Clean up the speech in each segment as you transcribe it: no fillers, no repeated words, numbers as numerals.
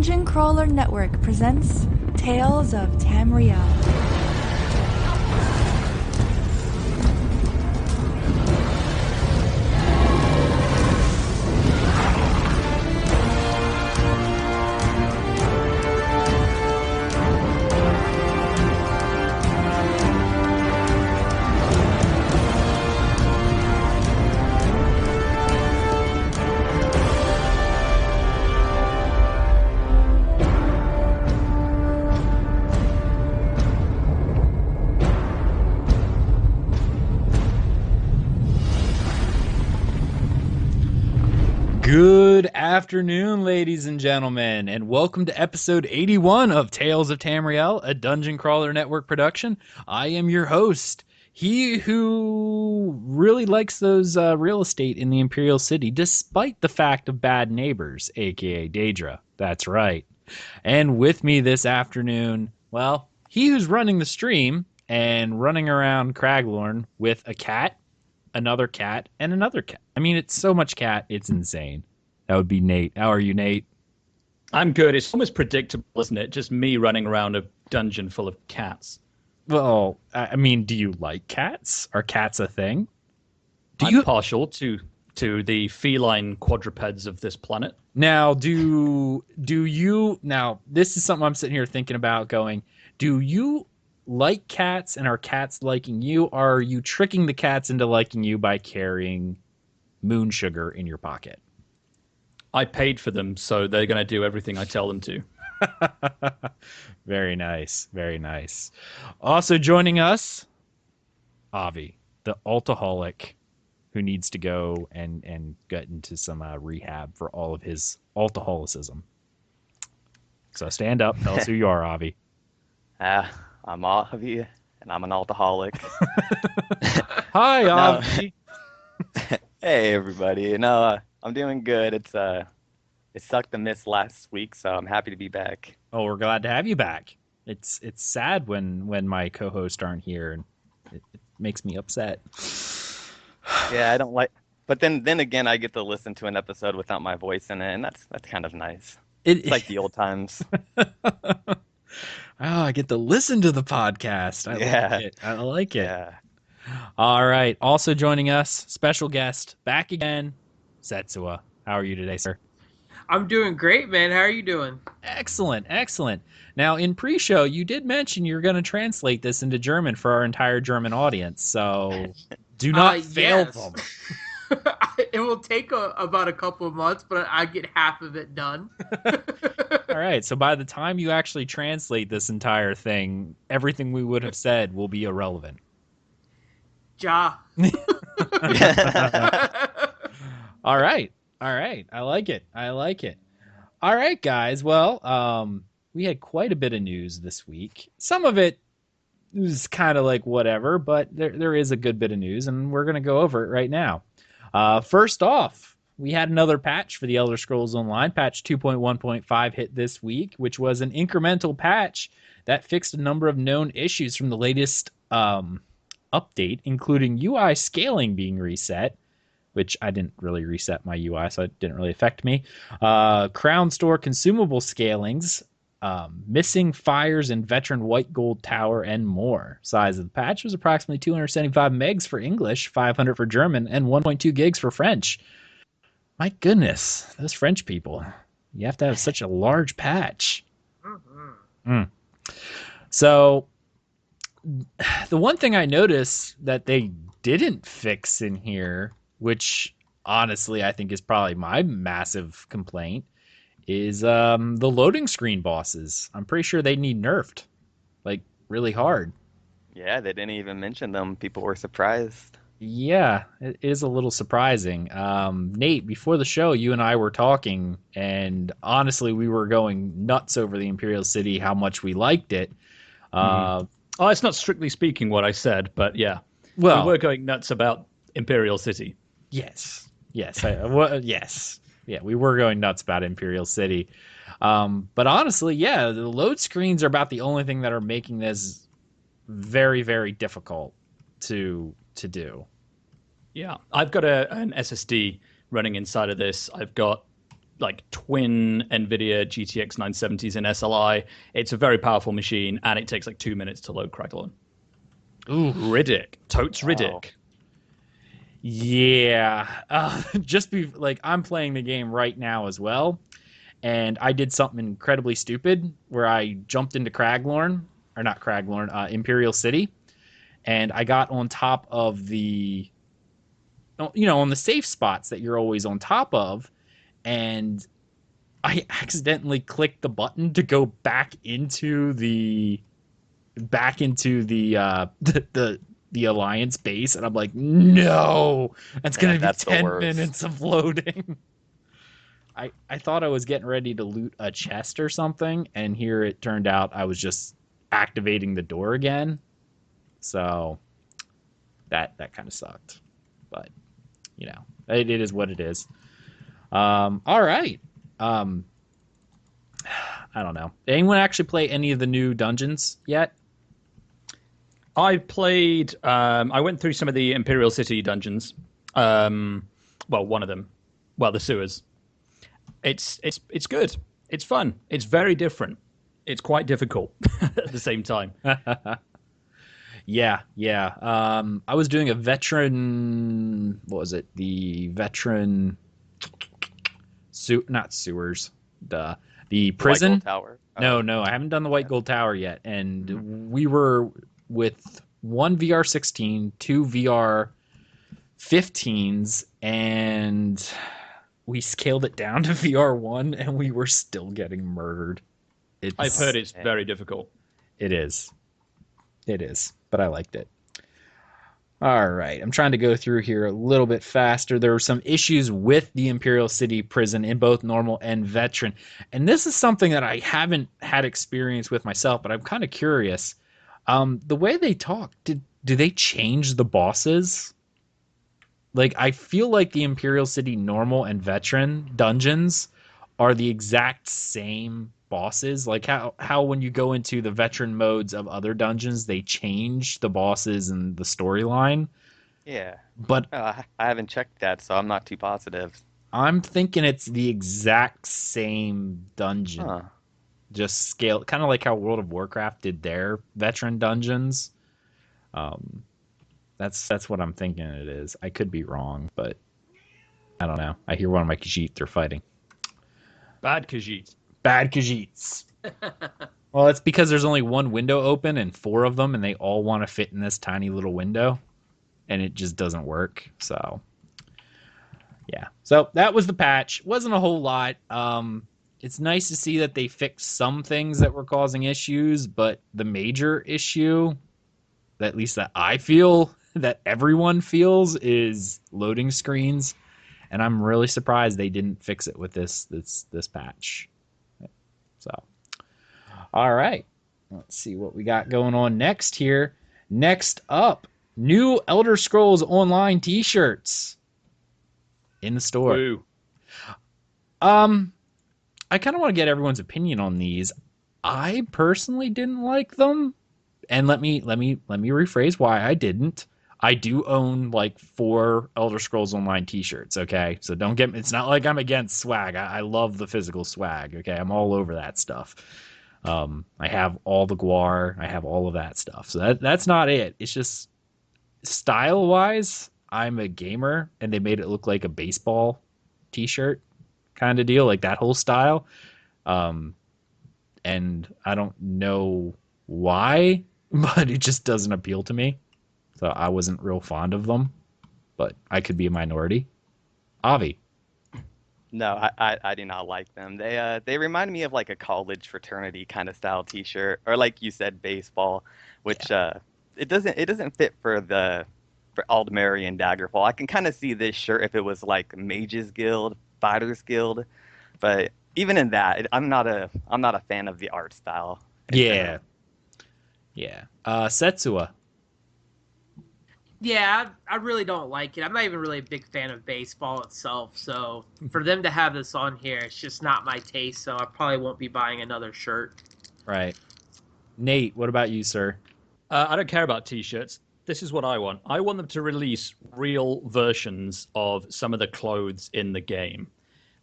Dungeon Crawler Network presents Tales of Tamriel. Good afternoon, ladies and gentlemen, and welcome to episode 81 of Tales of Tamriel, a Dungeon Crawler Network production. I am your host, he who really likes those real estate in the Imperial City, despite the fact of bad neighbors, aka Daedra. That's right. And with me this afternoon, well, he who's running the stream and running around Craglorn with a cat, another cat, and another cat. I mean, it's so much cat, it's insane. That would be Nate. How are you, Nate? I'm good. It's almost predictable, isn't it? Just me running around a dungeon full of cats. Well, I mean, do you like cats? Are cats a thing? I'm partial to the feline quadrupeds of this planet. Now, do you... Now, this is something I'm sitting here thinking about going, do you like cats and are cats liking you, or are you tricking the cats into liking you by carrying moon sugar in your pocket? I paid for them, so they're going to do everything I tell them to. Very nice. Very nice. Also joining us, Avi, the alcoholic who needs to go and get into some rehab for all of his alcoholicism. So stand up. Tell us who you are, Avi. I'm Avi, and I'm an alcoholic. Hi, Avi. Hey, everybody. No, I'm doing good. It sucked to miss last week, so I'm happy to be back. Oh, we're glad to have you back. It's sad when my co-hosts aren't here, and it makes me upset. Yeah, I don't like. But then again, I get to listen to an episode without my voice in it, and that's kind of nice. It's like the old times. Oh, I get to listen to the podcast. I like it. Yeah. All right. Also joining us, special guest, back again, Setsua. How are you today, sir? I'm doing great, man. How are you doing? Excellent. Now, in pre-show, you did mention you're going to translate this into German for our entire German audience, so do not fail them. It will take about a couple of months, but I get half of it done. All right, so by the time you actually translate this entire thing, everything we would have said will be irrelevant. Ja. All right. I like it. All right, guys. Well, we had quite a bit of news this week. Some of it was kind of like whatever, but there is a good bit of news, and we're going to go over it right now. First off, we had another patch for the Elder Scrolls Online. Patch 2.1.5 hit this week, which was an incremental patch that fixed a number of known issues from the latest update, including UI scaling being reset, which I didn't really reset my UI, so it didn't really affect me. Crown Store consumable scalings, missing fires in Veteran White Gold Tower, and more. Size of the patch was approximately 275 megs for English, 500 for German, and 1.2 gigs for French. My goodness, those French people. You have to have such a large patch. So, the one thing I noticed that they didn't fix in here, which honestly I think is probably my massive complaint, is the loading screen bosses. I'm pretty sure they need nerfed, like really hard. Yeah, they didn't even mention them. People were surprised. Yeah, it is a little surprising. Nate, before the show, you and I were talking, and honestly, we were going nuts over the Imperial City, how much we liked it. It's not strictly speaking what I said, but yeah. Well, we were going nuts about Imperial City. Yes. Yes. Yeah, we were going nuts about Imperial City. But honestly, yeah, the load screens are about the only thing that are making this very, very difficult to do. Yeah, I've got an SSD running inside of this. I've got like twin NVIDIA GTX 970s in SLI. It's a very powerful machine, and it takes like 2 minutes to load Crackle. Ooh, Riddick. Totes Riddick. Yeah. I'm playing the game right now as well, and I did something incredibly stupid where I jumped into Imperial City, and I got on top of the, on the safe spots that you're always on top of, and I accidentally clicked the button to go back into the the Alliance base, and I'm like, no, that's gonna be 10 minutes of loading. I thought I was getting ready to loot a chest or something, and here it turned out I was just activating the door again. So that kind of sucked, but it is what it is. All right. I don't know. Did anyone actually play any of the new dungeons yet? I played. I went through some of the Imperial City dungeons. Well, one of them. Well, the sewers. It's good. It's fun. It's very different. It's quite difficult at the same time. Yeah. I was doing a veteran. What was it? The veteran. Not sewers. The prison. White Gold Tower. No, I haven't done the White Gold Tower yet, and we were with one VR16, two VR15s, and we scaled it down to VR1, and we were still getting murdered. I've heard it's very difficult. It is, but I liked it. All right, I'm trying to go through here a little bit faster. There were some issues with the Imperial City prison in both normal and veteran. And this is something that I haven't had experience with myself, but I'm kind of curious. The way they talk, do they change the bosses? Like, I feel like the Imperial City normal and veteran dungeons are the exact same bosses. Like how when you go into the veteran modes of other dungeons, they change the bosses and the storyline. Yeah. But I haven't checked that, so I'm not too positive. I'm thinking it's the exact same dungeon. Huh. Just scale, kind of like how World of Warcraft did their veteran dungeons. That's what I'm thinking it is. I could be wrong, but I don't know. I hear one of my Khajiit, they're fighting. Bad Khajiit. Bad Khajiits. Well, it's because there's only one window open and 4 of them, and they all want to fit in this tiny little window, and it just doesn't work. So, yeah. So that was the patch. Wasn't a whole lot. It's nice to see that they fixed some things that were causing issues, but the major issue, at least that I feel, that everyone feels, is loading screens, and I'm really surprised they didn't fix it with this patch. So, all right, let's see what we got going on next here. Next up, new Elder Scrolls Online T-shirts in the store. Woo. I kind of want to get everyone's opinion on these. I personally didn't like them, and let me rephrase why I didn't. I do own like 4 Elder Scrolls Online T-shirts. Okay, so don't get me. It's not like I'm against swag. I love the physical swag. Okay, I'm all over that stuff. I have all the Guar. I have all of that stuff. So that's not it. It's just style wise, I'm a gamer, and they made it look like a baseball T-shirt kind of deal, like that whole style. And I don't know why, but it just doesn't appeal to me. So I wasn't real fond of them, but I could be a minority. Avi. No, I do not like them. They remind me of like a college fraternity kind of style T-shirt, or like you said, baseball, which it doesn't fit for Aldmeri and Daggerfall. I can kind of see this shirt if it was like Mages Guild, Fighters Guild, but even in that, I'm not a fan of the art style. Yeah. Setsua. Yeah, I really don't like it. I'm not even really a big fan of baseball itself, so for them to have this on here, it's just not my taste, so I probably won't be buying another shirt. Right. Nate, what about you, sir? I don't care about T-shirts. This is what I want. I want them to release real versions of some of the clothes in the game.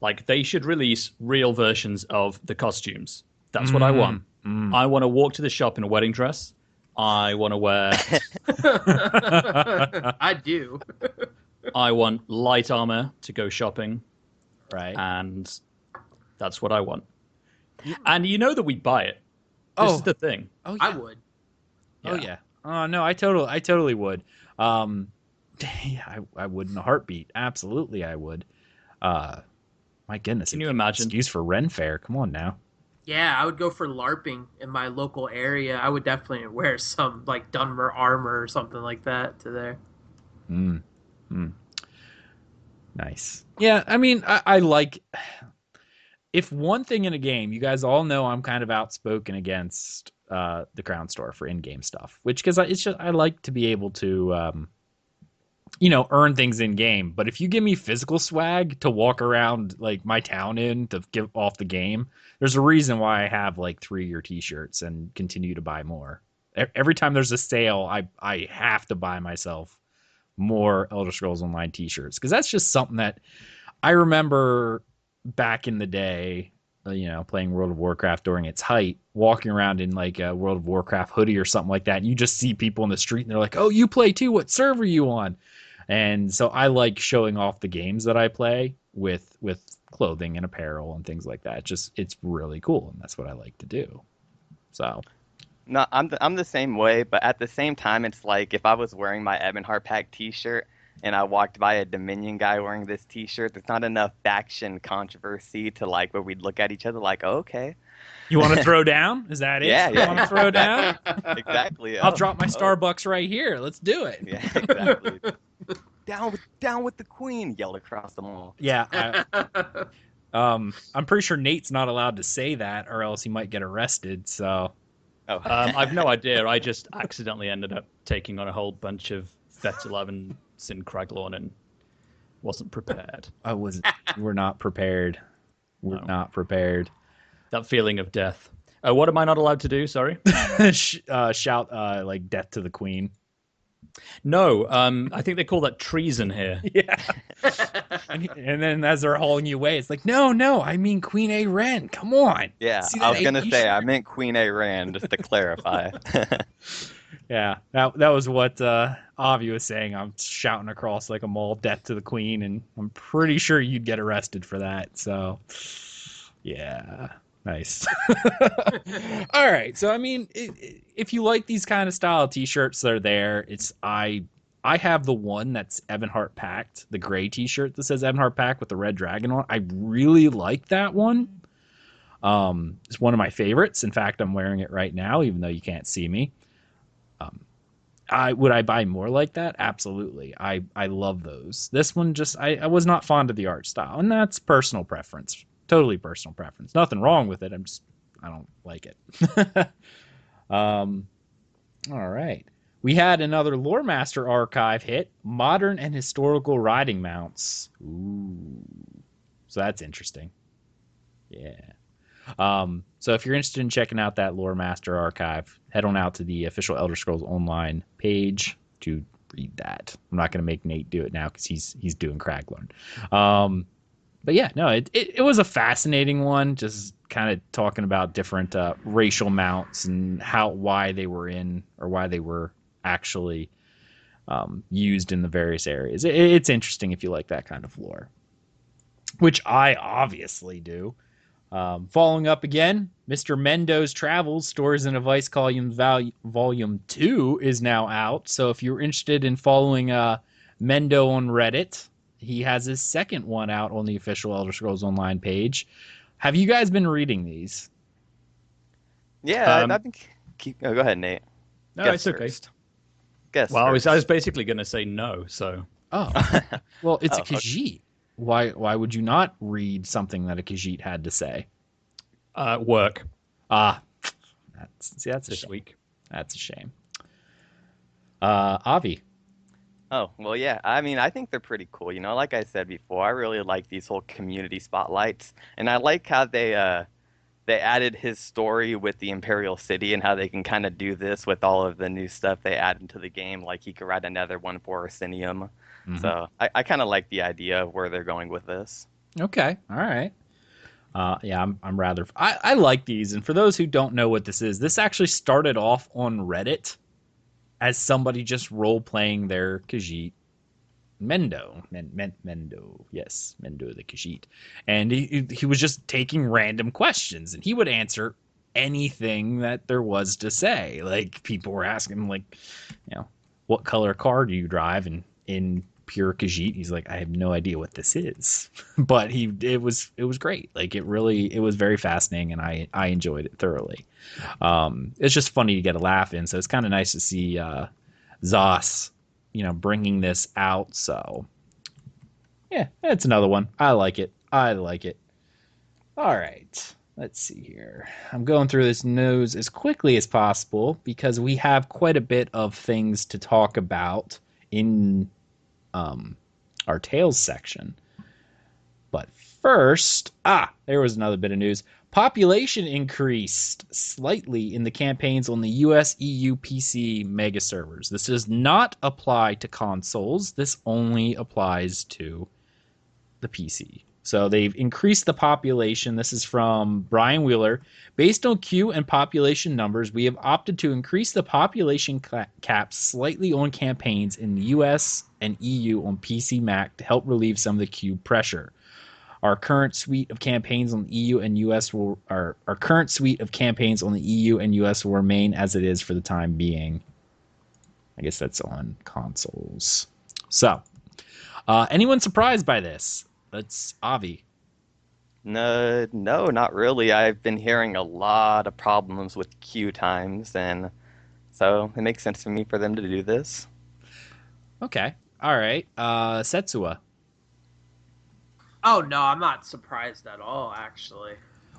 Like, they should release real versions of the costumes. That's what I want. I want to walk to the shop in a wedding dress. I want to wear... I do. I want light armor to go shopping. Right. And that's what I want. And you know that we buy it. This is the thing. Oh, yeah. I would. Oh yeah. Oh no, I totally would. Yeah, I would in a heartbeat. Absolutely, I would. My goodness. Can you imagine? Excuse for Ren Fair. Come on now. Yeah, I would go for LARPing in my local area. I would definitely wear some like Dunmer armor or something like that to there. Nice. Yeah, I mean, I like. If one thing in a game, you guys all know I'm kind of outspoken against the Crown Store for in-game stuff, which because it's just I like to be able to, earn things in game. But if you give me physical swag to walk around like my town in to give off the game, there's a reason why I have like 3-year T-shirts and continue to buy more. Every time there's a sale, I have to buy myself more Elder Scrolls Online T-shirts because that's just something that I remember back in the day, playing World of Warcraft during its height, walking around in like a World of Warcraft hoodie or something like that. And you just see people in the street and they're like, "Oh, you play too? What server are you on?" And so I like showing off the games that I play with clothing and apparel and things like that. It's really cool, and that's what I like to do. So. No, I'm the same way, but at the same time, it's like if I was wearing my Ebonheart Pact T-shirt and I walked by a Dominion guy wearing this T-shirt, there's not enough faction controversy to like where we'd look at each other like, oh, okay. You want to throw down? Is that it? Yeah, You want to throw down? Exactly. I'll drop my Starbucks right here. Let's do it. Yeah, exactly. down with the queen, yelled across the mall. Yeah. I'm pretty sure Nate's not allowed to say that, or else he might get arrested. So. Oh. I've no idea. I just accidentally ended up taking on a whole bunch of Vet 11s in Craglorn and wasn't prepared. We're not prepared. We're not prepared. That feeling of death. What am I not allowed to do? Sorry. Shout like death to the queen. No, I think they call that treason here. Yeah. and then as they're hauling you away, it's like, no, I mean Queen A Ren. Come on. Yeah, I was gonna say I meant Queen A Ran, just to clarify. Yeah, that was what Avi was saying. I'm shouting across like a mall, death to the queen, and I'm pretty sure you'd get arrested for that. So, yeah, nice. All right, so I mean, if you like these kind of style T-shirts, they're there. I have the one that's Ebonheart Pact, the gray T-shirt that says Ebonheart Pact with the red dragon on. I really like that one. It's one of my favorites. In fact, I'm wearing it right now, even though you can't see me. Would I buy more like that? Absolutely. I love those. This one I was not fond of the art style, and that's personal preference. Totally personal preference. Nothing wrong with it. I don't like it. All right. We had another Loremaster archive hit, modern and historical riding mounts. Ooh. So that's interesting. Yeah. So if you're interested in checking out that Loremaster archive, head on out to the official Elder Scrolls Online page to read that. I'm not going to make Nate do it now because he's doing Craglorn. But yeah, no, it was a fascinating one, just kind of talking about different racial mounts and why they were actually used in the various areas. It's interesting if you like that kind of lore, which I obviously do. Following up again, Mr. Mendo's Travels, Stories and Advice Volume 2 is now out. So if you're interested in following Mendo on Reddit, he has his second one out on the official Elder Scrolls Online page. Have you guys been reading these? Yeah, I think... go ahead, Nate. No, Guess it's okay. first. Guess Well, I first. was basically going to say no, so... Oh, well, it's a okay. Khajiit. Why would you not read something that a Khajiit had to say? Work That's a this shame. week. That's a shame. Avi. Oh, well, yeah. I mean, I think they're pretty cool. Like I said before, I really like these whole community spotlights. And I like how they added his story with the Imperial City and how they can kind of do this with all of the new stuff they add into the game. Like he could write another one for Orsinium. Mhm. So I kind of like the idea of where they're going with this. Okay. All right. Yeah, I'm rather. I like these, and for those who don't know what this actually started off on Reddit as somebody just role playing their Khajiit Mendo, Mendo, yes, Mendo the Khajiit, and he was just taking random questions, and he would answer anything that there was to say. Like people were asking him, like, what color car do you drive? And in pure Khajiit, he's like, I have no idea what this is, but it was great. Like it was very fascinating, and I enjoyed it thoroughly. It's just funny to get a laugh in, so it's kind of nice to see Zos, bringing this out. So yeah, that's another one. I like it. All right, let's see here. I'm going through this news as quickly as possible because we have quite a bit of things to talk about in our Tales section. But first, there was another bit of news. Population increased slightly in the campaigns on the US EU PC mega servers. This does not apply to consoles. This only applies to the PC. So they've increased the population. This is from Brian Wheeler. Based on queue and population numbers, we have opted to increase the population cap slightly on campaigns in the US and EU on PC Mac to help relieve some of the queue pressure. Our current suite of campaigns on the EU and US will remain as it is for the time being. I guess that's on consoles. So, anyone surprised by this? That's Avi. No, not really. I've been hearing a lot of problems with queue times, and so it makes sense to me for them to do this. Okay. All right. Setsua. Oh no, I'm not surprised at all, actually.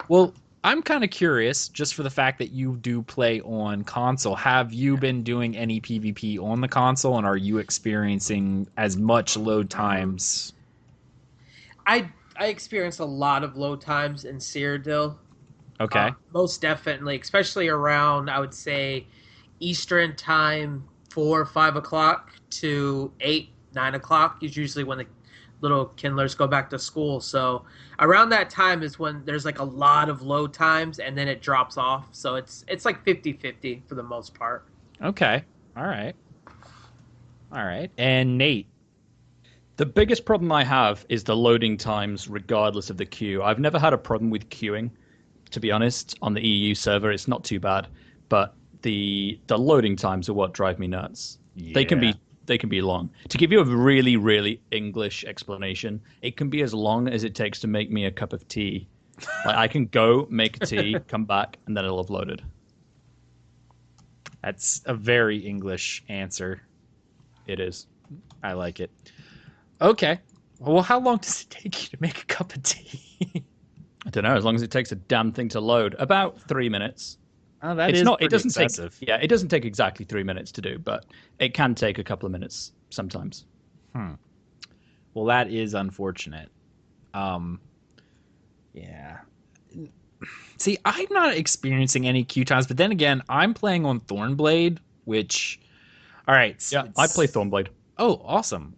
Well, I'm kind of curious, just for the fact that you do play on console. Have you been doing any PvP on the console, and are you experiencing as much load times? I experienced a lot of load times in Cyrodiil. Okay. Most definitely, especially around, I would say, Eastern time, 4 or 5 o'clock to 8, 9 o'clock is usually when the little kindlers go back to school. So around that time is when there's like a lot of load times, and then it drops off. So it's like 50-50 for the most part. Okay. All right. And Nate. The biggest problem I have is the loading times regardless of the queue. I've never had a problem with queuing, to be honest. On the EU server, it's not too bad, but the loading times are what drive me nuts. Yeah. They can be long. To give you a really, really English explanation, it can be as long as it takes to make me a cup of tea. Like I can go make a tea, come back, and then it'll have loaded. That's a very English answer. It is. I like it. Okay. Well, how long does it take you to make a cup of tea? I don't know. As long as it takes a damn thing to load, about 3 minutes. Oh, that It's is not. pretty It doesn't excessive. take. Yeah, it doesn't take exactly 3 minutes to do, but it can take a couple of minutes sometimes. Well, that is unfortunate. Yeah. See, I'm not experiencing any queue times, but then again, I'm playing on Thornblade, which, all right. Yeah, I play Thornblade. Oh, awesome.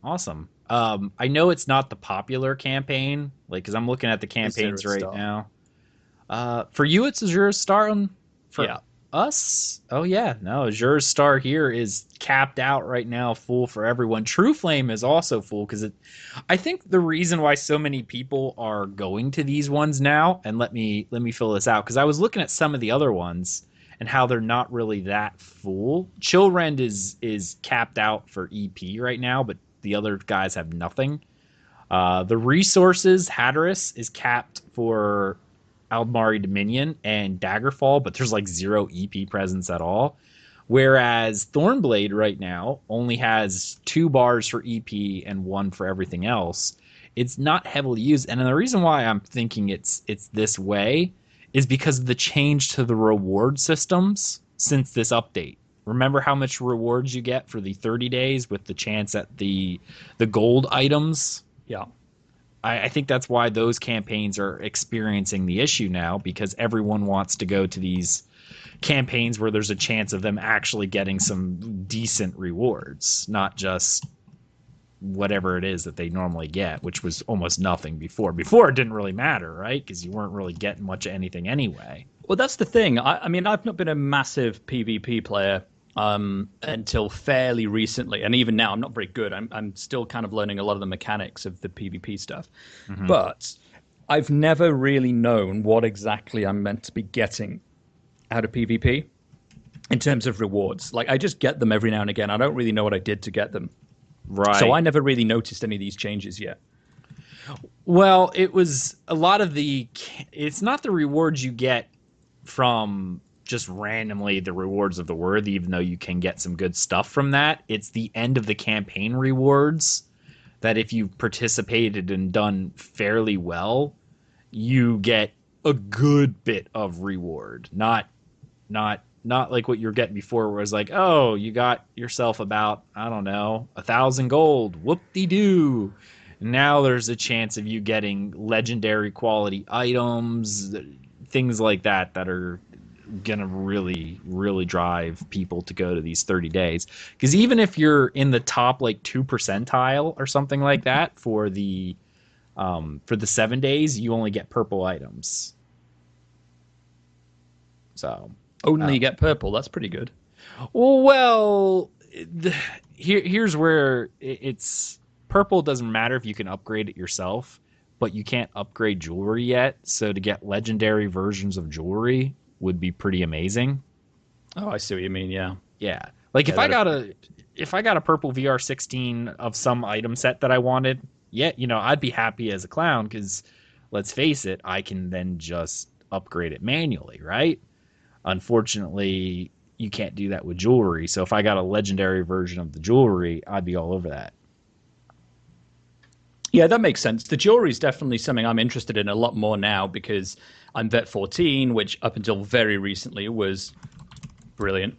I know it's not the popular campaign, like, because I'm looking at the campaigns right now. For you, it's Azure Star. For us, oh yeah, no, Azure Star here is capped out right now, full for everyone. True Flame is also full because I think the reason why so many people are going to these ones now, and let me fill this out because I was looking at some of the other ones and how they're not really that full. Chillrend is capped out for EP right now, but the other guys have nothing. The resources, Hatteras is capped for Aldmari Dominion and Daggerfall, but there's like 0 EP presence at all. Whereas Thornblade right now only has 2 bars for EP and 1 for everything else. It's not heavily used. And the reason why I'm thinking it's this way is because of the change to the reward systems since this update. Remember how much rewards you get for the 30 days with the chance at the gold items? Yeah. I think that's why those campaigns are experiencing the issue now, because everyone wants to go to these campaigns where there's a chance of them actually getting some decent rewards, not just whatever it is that they normally get, which was almost nothing before. Before it didn't really matter, right? Because you weren't really getting much of anything anyway. Well, that's the thing. I mean, I've not been a massive PvP player until fairly recently, and even now, I'm not very good. I'm still kind of learning a lot of the mechanics of the PvP stuff, but I've never really known what exactly I'm meant to be getting out of PvP in terms of rewards. Like, I just get them every now and again. I don't really know what I did to get them. Right. So I never really noticed any of these changes yet. Well, it was a lot of it's not the rewards you get from just randomly the rewards of the worthy, even though you can get some good stuff from that. It's the end of the campaign rewards that if you've participated and done fairly well, you get a good bit of reward. Not like what you're getting before, where it's like, oh, you got yourself about, I don't know, 1,000 gold. Whoop-de-doo. Now there's a chance of you getting legendary quality items, things like that are gonna really, really drive people to go to these 30 days. Because even if you're in the top like 2 percentile or something like that for the 7 days, you only get purple items. So Only you get purple. That's pretty good. well, here's where it's purple. Doesn't matter if you can upgrade it yourself, but you can't upgrade jewelry yet. So to get legendary versions of jewelry would be pretty amazing. Oh, I see what you mean. Yeah. Yeah. Like if I got a purple VR16 of some item set that I wanted, yeah, I'd be happy as a clown, because let's face it, I can then just upgrade it manually, right? Unfortunately, you can't do that with jewelry. So if I got a legendary version of the jewelry, I'd be all over that. Yeah, that makes sense. The jewelry is definitely something I'm interested in a lot more now, because I'm Vet 14, which up until very recently was brilliant.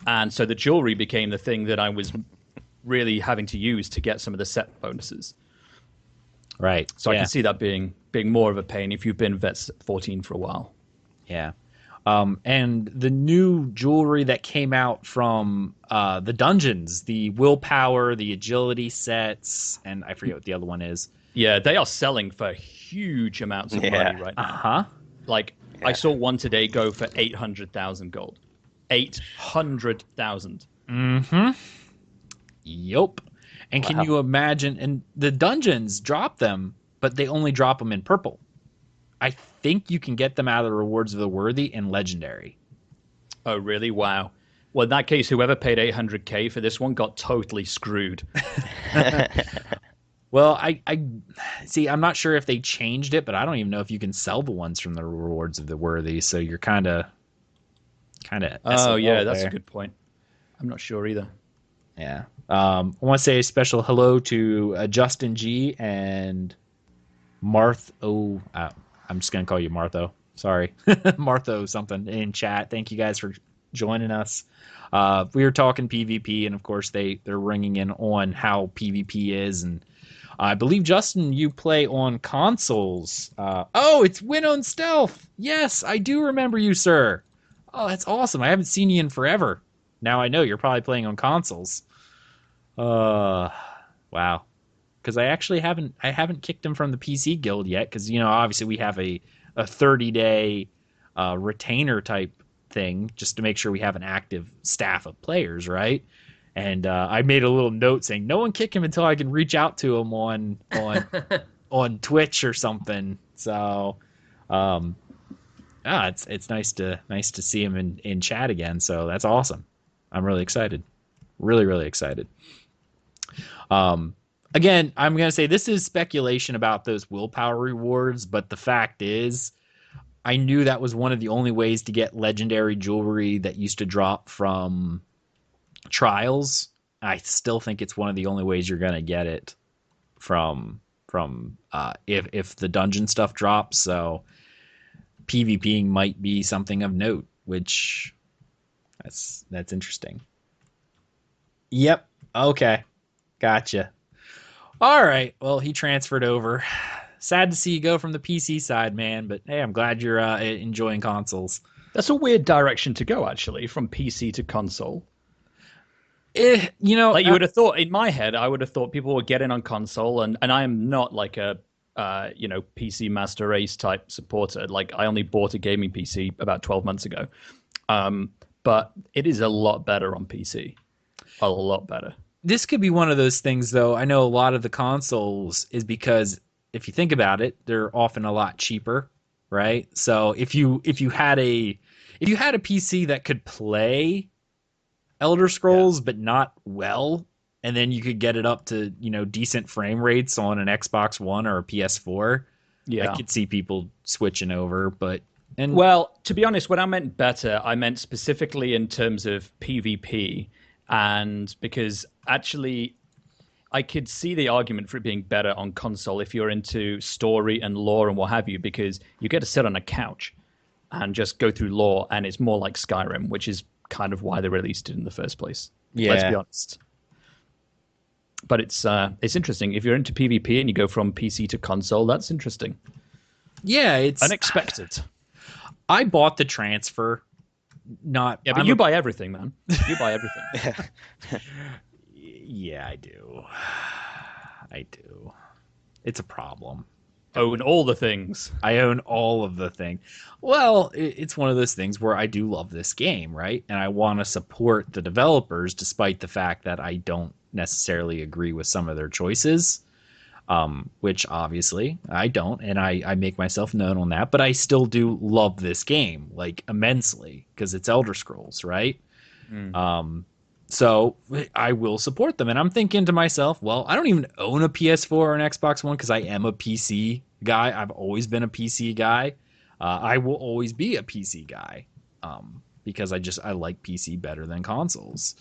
And so the jewelry became the thing that I was really having to use to get some of the set bonuses. Right. So I can see that being more of a pain if you've been Vet 14 for a while. Yeah. And the new jewelry that came out from the dungeons, the willpower, the agility sets, and I forget what the other one is. Yeah, they are selling for huge amounts of money right now. Uh-huh. Like, I saw one today go for 800,000 gold. 800,000. Mm-hmm. Yup. And can you imagine? And the dungeons drop them, but they only drop them in purple. I think you can get them out of the rewards of the worthy and legendary. Oh, really? Wow. Well, in that case, whoever paid 800K for this one got totally screwed. Well, I see. I'm not sure if they changed it, but I don't even know if you can sell the ones from the rewards of the worthy. So you're kind of. Oh, yeah, that's a good point. I'm not sure either. Yeah. I want to say a special hello to Justin G and Marth. I'm just gonna call you Martho. Sorry, Martho something in chat. Thank you guys for joining us. We were talking PvP, and of course they're ringing in on how PvP is, and I believe Justin, you play on consoles. It's Win on Stealth. Yes, I do remember you, sir. Oh, that's awesome. I haven't seen you in forever. Now I know you're probably playing on consoles. Wow. Because I actually haven't kicked him from the PC guild yet, because obviously we have a 30-day retainer type thing just to make sure we have an active staff of players, right? And I made a little note saying no one kick him until I can reach out to him on on Twitch or something. So it's nice to see him in chat again. So that's awesome. I'm really excited. Really, really excited. Again, I'm going to say this is speculation about those willpower rewards, but the fact is, I knew that was one of the only ways to get legendary jewelry that used to drop from trials. I still think it's one of the only ways you're going to get it from if the dungeon stuff drops. So PvPing might be something of note, which that's interesting. Yep. Okay. Gotcha. All right. Well, he transferred over. Sad to see you go from the PC side, man. But hey, I'm glad you're enjoying consoles. That's a weird direction to go, actually, from PC to console. You know, Like you would have thought, in my head, I would have thought people would get in on console, and I am not like a PC Master Race type supporter. Like I only bought a gaming PC about 12 months ago, but it is a lot better on PC, a lot better. this could be one of those things, though. I know a lot of the consoles is because if you think about it, they're often a lot cheaper, right? So if you had a PC that could play Elder Scrolls but not well, and then you could get it up to decent frame rates on an Xbox One or a PS4. Yeah. I could see people switching over, Well, to be honest, when I meant better, I meant specifically in terms of PvP, and because actually I could see the argument for it being better on console if you're into story and lore and what have you, because you get to sit on a couch and just go through lore, and it's more like Skyrim, which is kind of why they released it in the first place. Yeah. Let's be honest. But it's interesting. If you're into PvP and you go from PC to console, that's interesting. yeah, it's Unexpected. I bought the transfer. Not Yeah, but you buy everything, man. You buy everything. Yeah, I do. I do. It's a problem. Own all the things. I own all of the thing. Well, it's one of those things where I do love this game, right? And I want to support the developers despite the fact that I don't necessarily agree with some of their choices, which obviously I don't, and I make myself known on that, but I still do love this game, like, immensely, because it's Elder Scrolls, right? So I will support them. And I'm thinking to myself, well, I don't even own a PS4 or an Xbox One because I am a PC guy. I've always been a PC guy. I will always be a PC guy because I like PC better than consoles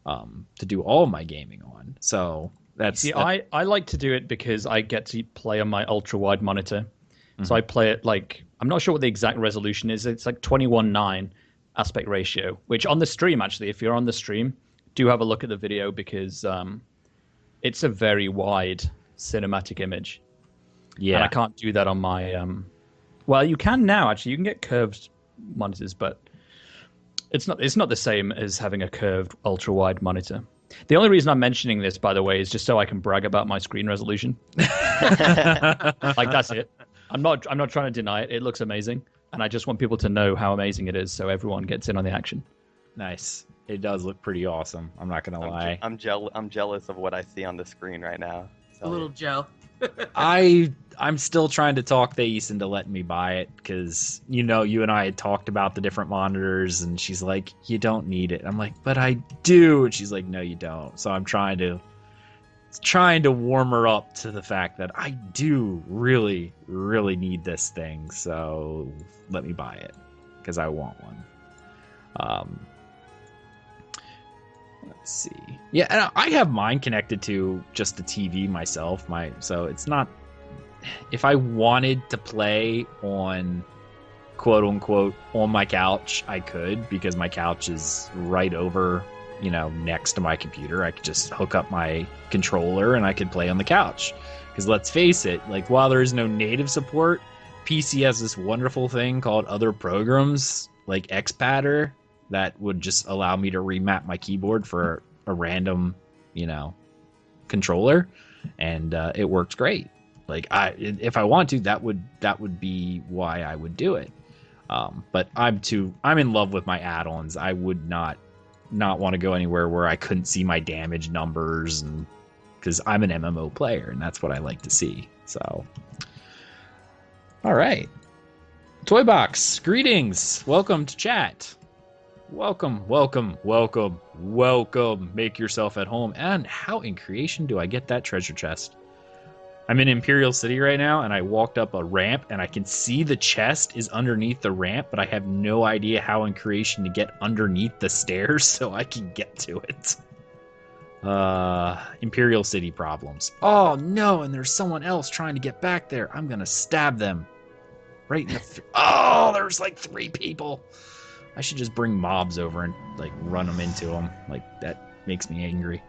to do all my gaming on. So I like to do it because I get to play on my ultra wide monitor. Mm-hmm. So I play it like, I'm not sure what the exact resolution is. It's like 21:9 aspect ratio, which on the stream, actually, if you're on the stream, do have a look at the video because it's a very wide cinematic image. Yeah. And I can't do that on my well, you can now, actually. You can get curved monitors, but it's not the same as having a curved ultra wide monitor. The only reason I'm mentioning this, by the way, is just so I can brag about my screen resolution. Like, that's it. I'm not trying to deny it. It looks amazing, and I just want people to know how amazing it is, so everyone gets in on the action. Nice. It does look pretty awesome. I'm not gonna lie. I'm jealous of what I see on the screen right now. A little gel. I'm still trying to talk Thais into letting me buy it because you and I had talked about the different monitors, and she's like, you don't need it. I'm like, but I do, and she's like, no, you don't. So I'm trying to warm her up to the fact that I do really, really need this thing. So let me buy it because I want one. Let's see. Yeah, and I have mine connected to just the TV myself. So it's not. If I wanted to play on, quote unquote, on my couch, I could, because my couch is right over, next to my computer. I could just hook up my controller and I could play on the couch. Because let's face it, like, while there is no native support, PC has this wonderful thing called other programs, like Xpatter, that would just allow me to remap my keyboard for a random, controller, and it works great. Like, if I want to, that would be why I would do it. But I'm in love with my add-ons. I would not want to go anywhere where I couldn't see my damage numbers, and because I'm an MMO player, and that's what I like to see. So, all right, Toybox, greetings, welcome to chat. Welcome. Make yourself at home. And how in creation do I get that treasure chest? I'm in Imperial City right now, and I walked up a ramp, and I can see the chest is underneath the ramp, but I have no idea how in creation to get underneath the stairs so I can get to it. Imperial City problems. Oh, no, and there's someone else trying to get back there. I'm going to stab them. Right in the... Oh, there's like 3 people. I should just bring mobs over and, like, run them into them. Like, that makes me angry.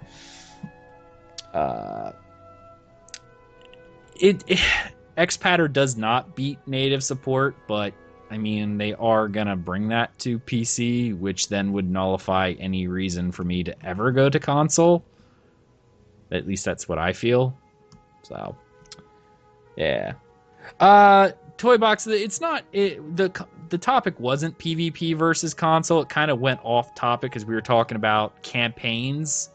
Xpatter does not beat native support, but I mean, they are going to bring that to PC, which then would nullify any reason for me to ever go to console. At least that's what I feel. So, yeah. Toy Box, it's not... the topic wasn't PvP versus console. It kind of went off topic because we were talking about campaigns.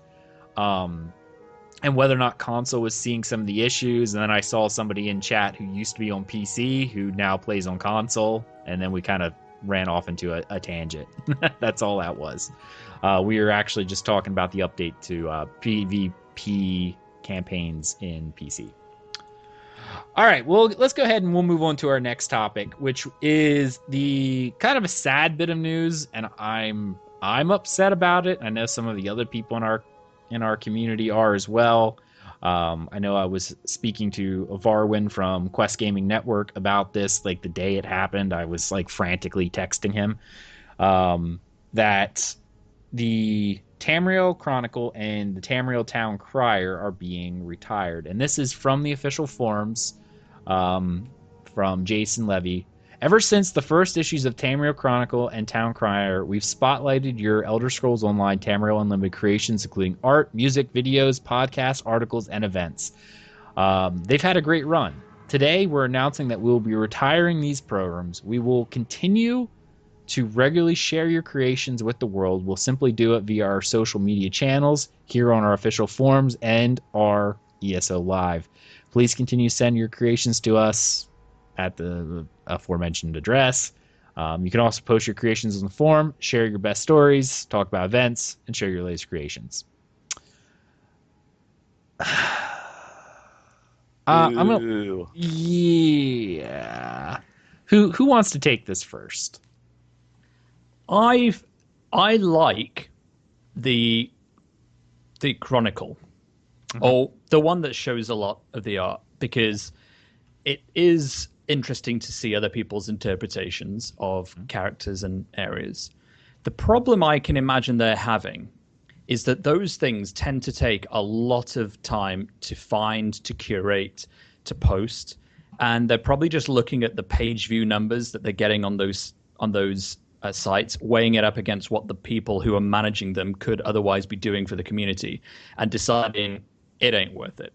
And whether or not console was seeing some of the issues. And then I saw somebody in chat who used to be on PC who now plays on console. And then we kind of ran off into a tangent. That's all that was. We were actually just talking about the update to PvP campaigns in PC. All right, well, let's go ahead and we'll move on to our next topic, which is the kind of a sad bit of news. And I'm upset about it. I know some of the other people in our community are as well. I know I was speaking to Varwin from Quest Gaming Network about this, like the day it happened. I was like frantically texting him that the Tamriel Chronicle and the Tamriel Town Crier are being retired. And this is from the official forums from Jason Levy. Ever since the first issues of Tamriel Chronicle and Town Crier, we've spotlighted your Elder Scrolls Online Tamriel Unlimited creations, including art, music, videos, podcasts, articles, and events. They've had a great run. Today, we're announcing that we'll be retiring these programs. We will continue to regularly share your creations with the world. We'll simply do it via our social media channels, here on our official forums, and our ESO Live. Please continue to send your creations to us at the aforementioned address. You can also post your creations on the forum, share your best stories, talk about events, and share your latest creations. Yeah. Who wants to take this first? I like the Chronicle, or the one that shows a lot of the art, because it is interesting to see other people's interpretations of characters and areas. The problem I can imagine they're having is that those things tend to take a lot of time to find, to curate, to post, and they're probably just looking at the page view numbers that they're getting on those sites, weighing it up against what the people who are managing them could otherwise be doing for the community, and deciding it ain't worth it.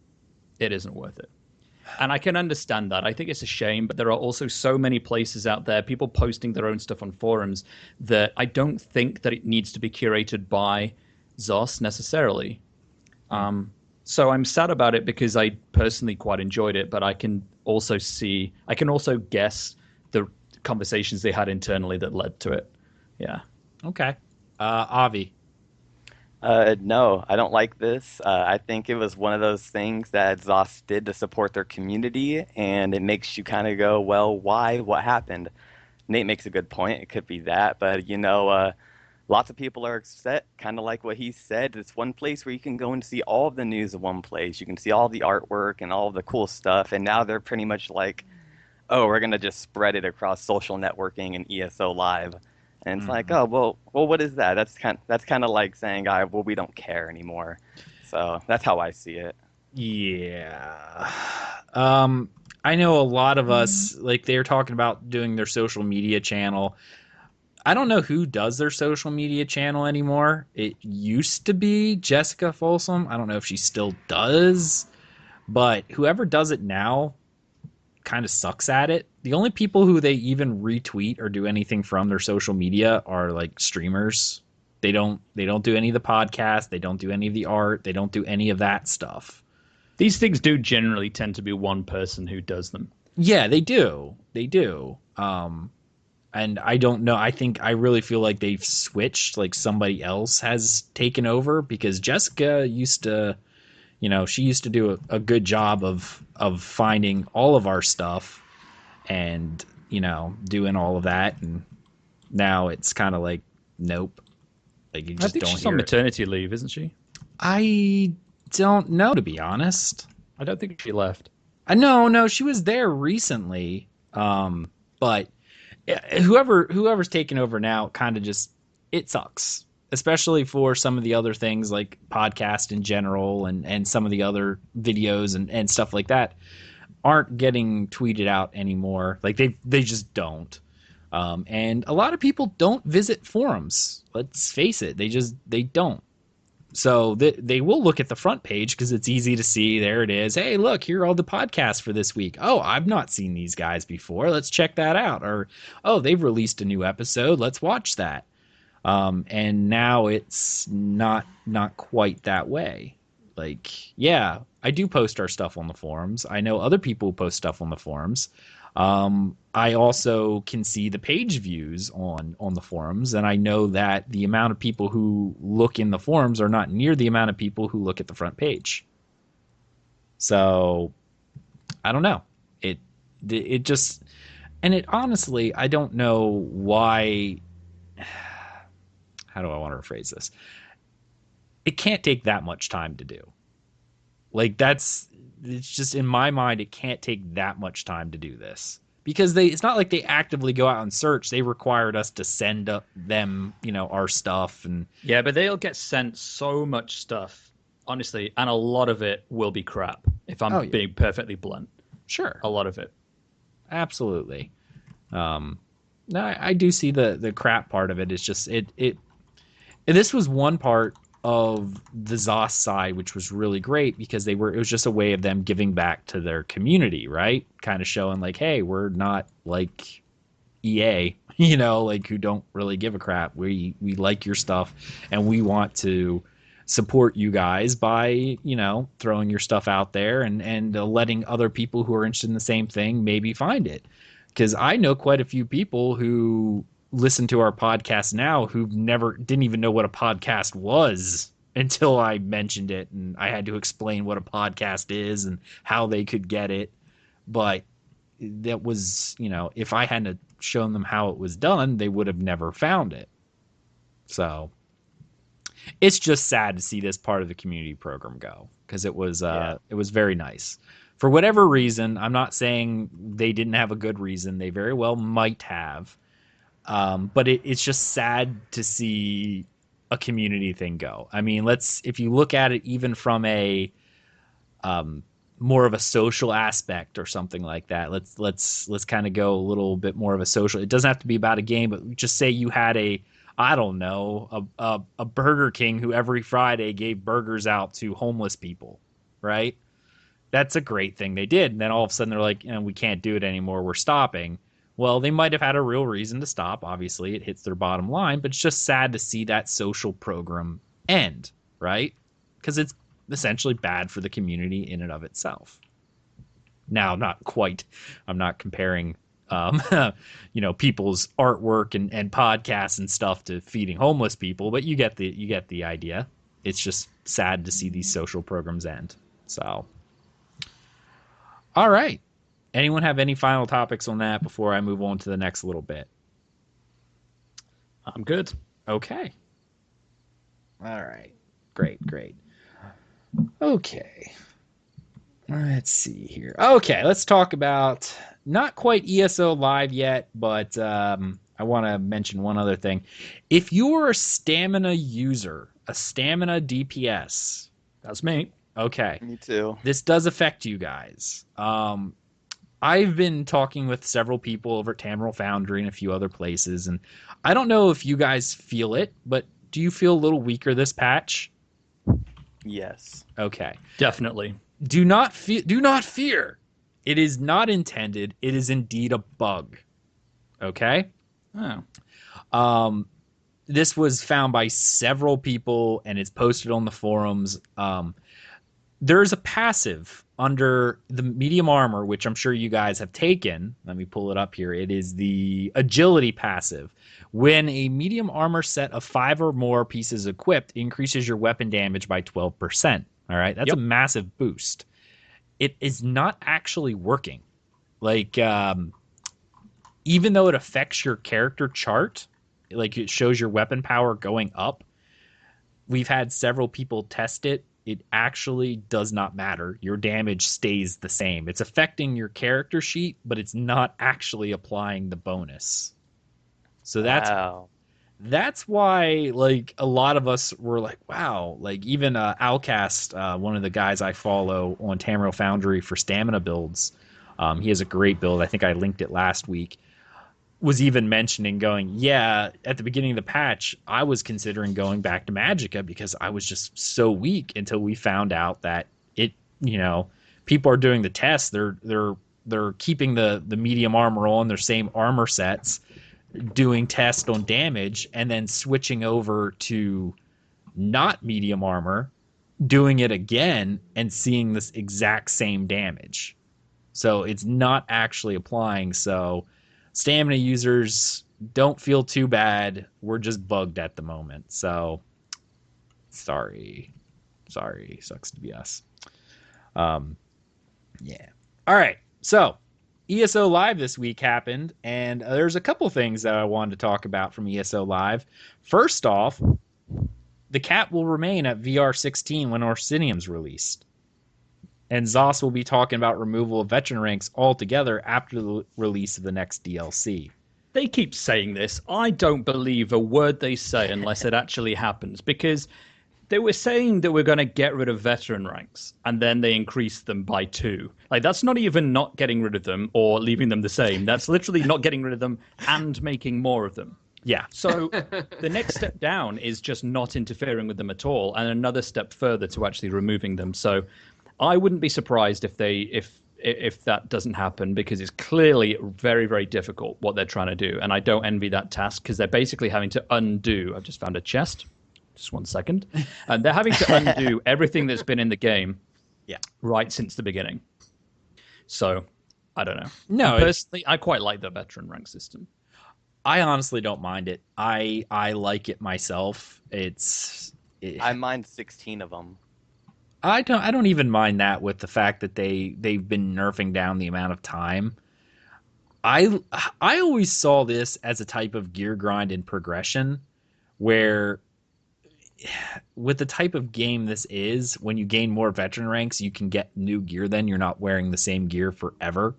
It isn't worth it. And I can understand that. I think it's a shame, but there are also so many places out there, people posting their own stuff on forums, that I don't think that it needs to be curated by ZOS necessarily. So I'm sad about it because I personally quite enjoyed it, but I can also guess the conversations they had internally that led to it. Yeah. Okay. Avi. No, I don't like this. I think it was one of those things that ZOS did to support their community, and it makes you kind of go, well, why? What happened? Nate makes a good point. It could be that, but lots of people are upset, kind of like what he said. It's one place where you can go and see all of the news in one place. You can see all the artwork and all of the cool stuff, and now they're pretty much like, oh, we're going to just spread it across social networking and ESO Live. And it's like, oh, well, what is that? That's kind of like saying, well, we don't care anymore. So that's how I see it. Yeah. I know a lot of us, like, they're talking about doing their social media channel. I don't know who does their social media channel anymore. It used to be Jessica Folsom. I don't know if she still does, but whoever does it now kind of sucks at it. The only people who they even retweet or do anything from their social media are like streamers. They don't do any of the podcasts. They don't do any of the art. They don't do any of that stuff. These things do generally tend to be one person who does them. Yeah, they do. They do. And I don't know. I really feel like they've switched. Like somebody else has taken over, because Jessica used to, she used to do a good job of finding all of our stuff and, doing all of that. And now it's kind of like, nope. Like, you just I think don't she's hear on it. maternity leave, isn't she? I don't know, to be honest. I don't think she left. No, she was there recently. But whoever's taking over now kind of just, it sucks. Especially for some of the other things like podcast in general and some of the other videos and stuff like that aren't getting tweeted out anymore. Like they just don't. And a lot of people don't visit forums. Let's face it, they don't. So they will look at the front page because it's easy to see. There it is. Hey, look, here are all the podcasts for this week. Oh, I've not seen these guys before. Let's check that out. Or, oh, they've released a new episode. Let's watch that. And now it's not quite that way. Like, yeah, I do post our stuff on the forums. I know other people post stuff on the forums. I also can see the page views on the forums, and I know that the amount of people who look in the forums are not near the amount of people who look at the front page. So I don't know. It just, and it honestly, I don't know why. How do I want to rephrase this? It can't take that much time to do. Like, it's just, in my mind, it can't take that much time to do this, because it's not like they actively go out and search. They required us to send up them, our stuff. And yeah, but they'll get sent so much stuff, honestly, and a lot of it will be crap, if I'm being perfectly blunt. Sure. A lot of it. Absolutely. No, I do see the crap part of it. It's just, and this was one part of the ZOS side, which was really great, because it was just a way of them giving back to their community, right? Kind of showing like, hey, we're not like EA, like, who don't really give a crap. We like your stuff, and we want to support you guys by, throwing your stuff out there and letting other people who are interested in the same thing maybe find it. Because I know quite a few people who listen to our podcast now who didn't even know what a podcast was until I mentioned it, and I had to explain what a podcast is and how they could get it. But that was, if I hadn't shown them how it was done, they would have never found it. So it's just sad to see this part of the community program go, because it was very nice. For whatever reason, I'm not saying they didn't have a good reason. They very well might have. But it's just sad to see a community thing go. I mean, if you look at it even from a more of a social aspect or something like that, let's kind of go a little bit more of a social. It doesn't have to be about a game, but just say you had a Burger King who every Friday gave burgers out to homeless people, right? That's a great thing they did. And then all of a sudden they're like, we can't do it anymore. We're stopping. Well, they might have had a real reason to stop. Obviously, it hits their bottom line, but it's just sad to see that social program end, right? Because it's essentially bad for the community in and of itself. Now, not quite. I'm not comparing, people's artwork and podcasts and stuff to feeding homeless people, but you get the idea. It's just sad to see these social programs end. So, all right. Anyone have any final topics on that before I move on to the next little bit? I'm good. Okay. All right. Great. Okay. Let's see here. Okay, let's talk about not quite ESO Live yet, but I want to mention one other thing. If you're a stamina user, a stamina DPS. That's me. Okay. Me too. This does affect you guys. I've been talking with several people over at Tamriel Foundry and a few other places, and I don't know if you guys feel it, but do you feel a little weaker this patch? Yes. Okay. Definitely. Do not fear. It is not intended. It is indeed a bug. Okay? Oh. This was found by several people, and it's posted on the forums. There's a passive under the medium armor, which I'm sure you guys have taken. Let me pull it up here. It is the agility passive. When a medium armor set of 5 or more pieces equipped increases your weapon damage by 12%. All right, that's a massive boost. It is not actually working. Like, even though it affects your character chart, like it shows your weapon power going up, we've had several people test it. It actually does not matter. Your damage stays the same. It's affecting your character sheet, but it's not actually applying the bonus. So that's why, like, a lot of us were like, wow. Like, even Alcast, one of the guys I follow on Tamriel Foundry for stamina builds, he has a great build. I think I linked it last week. was even mentioning going, yeah, at the beginning of the patch, I was considering going back to Magicka because I was just so weak until we found out that it, people are doing the tests. They're keeping the medium armor on their same armor sets, doing tests on damage, and then switching over to not medium armor, doing it again and seeing this exact same damage. So it's not actually applying. So stamina users, don't feel too bad. We're just bugged at the moment. So sorry. Sucks to be us. Yeah. All right. So ESO Live this week happened, and there's a couple things that I wanted to talk about from ESO Live. First off, the cap will remain at VR 16 when Orsinium's released. And Zoss will be talking about removal of veteran ranks altogether after the release of the next DLC. They keep saying this. I don't believe a word they say unless it actually happens, because they were saying that we're going to get rid of veteran ranks, and then they increased them by 2. Like, that's not even not getting rid of them or leaving them the same. That's literally not getting rid of them and making more of them. Yeah. So the next step down is just not interfering with them at all, and another step further to actually removing them. So I wouldn't be surprised if that doesn't happen, because it's clearly very, very difficult what they're trying to do. And I don't envy that task, because they're basically having to undo. I've just found a chest. Just 1 second. And they're having to undo everything that's been in the game right since the beginning. So I don't know. No, personally, I quite like the veteran rank system. I honestly don't mind it. I like it myself. I mind 16 of them. I don't even mind that, with the fact that they've been nerfing down the amount of time. I always saw this as a type of gear grind and progression, where with the type of game this is, when you gain more veteran ranks, you can get new gear. Then you're not wearing the same gear forever.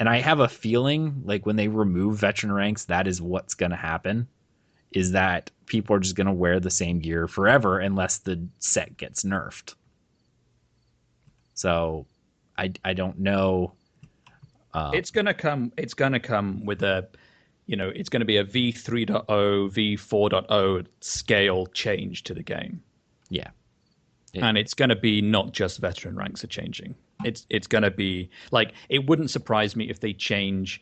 And I have a feeling like when they remove veteran ranks, that is what's going to happen, is that people are just going to wear the same gear forever unless the set gets nerfed. So I don't know. It's going to come with a, it's going to be a V3.0, V4.0 scale change to the game. Yeah. And it's going to be not just veteran ranks are changing. It's going to be like, it wouldn't surprise me if they change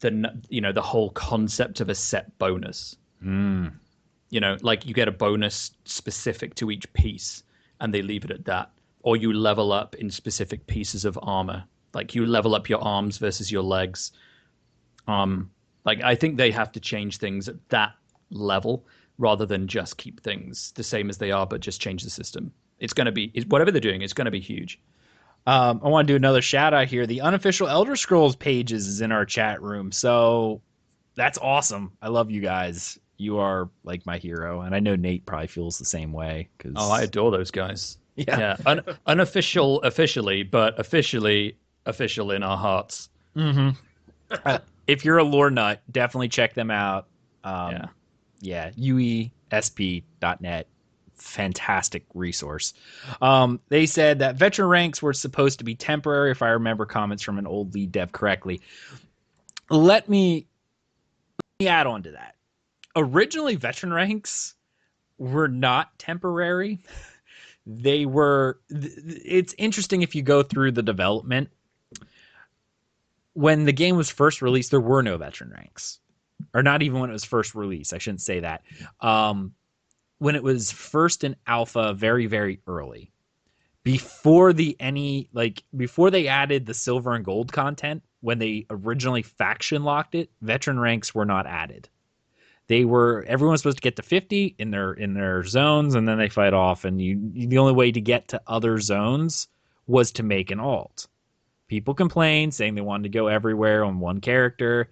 the whole concept of a set bonus. Like you get a bonus specific to each piece and they leave it at that. Or you level up in specific pieces of armor. Like you level up your arms versus your legs. Like I think they have to change things at that level rather than just keep things the same as they are, but just change the system. It's going to be, whatever they're doing, it's going to be huge. I want to do another shout out here. The unofficial Elder Scrolls pages is in our chat room. So that's awesome. I love you guys. You are like my hero. And I know Nate probably feels the same way. Oh, I adore those guys. Yeah. Unofficial, officially, but officially official in our hearts. Mm-hmm. If you're a lore nut, definitely check them out. uesp.net. Fantastic resource. They said that veteran ranks were supposed to be temporary, if I remember comments from an old lead dev correctly. Let me add on to that. Originally, veteran ranks were not temporary. They were... It's interesting if you go through the development. When the game was first released, there were no veteran ranks. Or not even when it was first released. I shouldn't say that. When it was first in alpha, very, very early, before they added the silver and gold content, when they originally faction locked it, veteran ranks were not added. Everyone was supposed to get to 50 in their zones, and then they fight off. And the only way to get to other zones was to make an alt. People complained, saying they wanted to go everywhere on one character.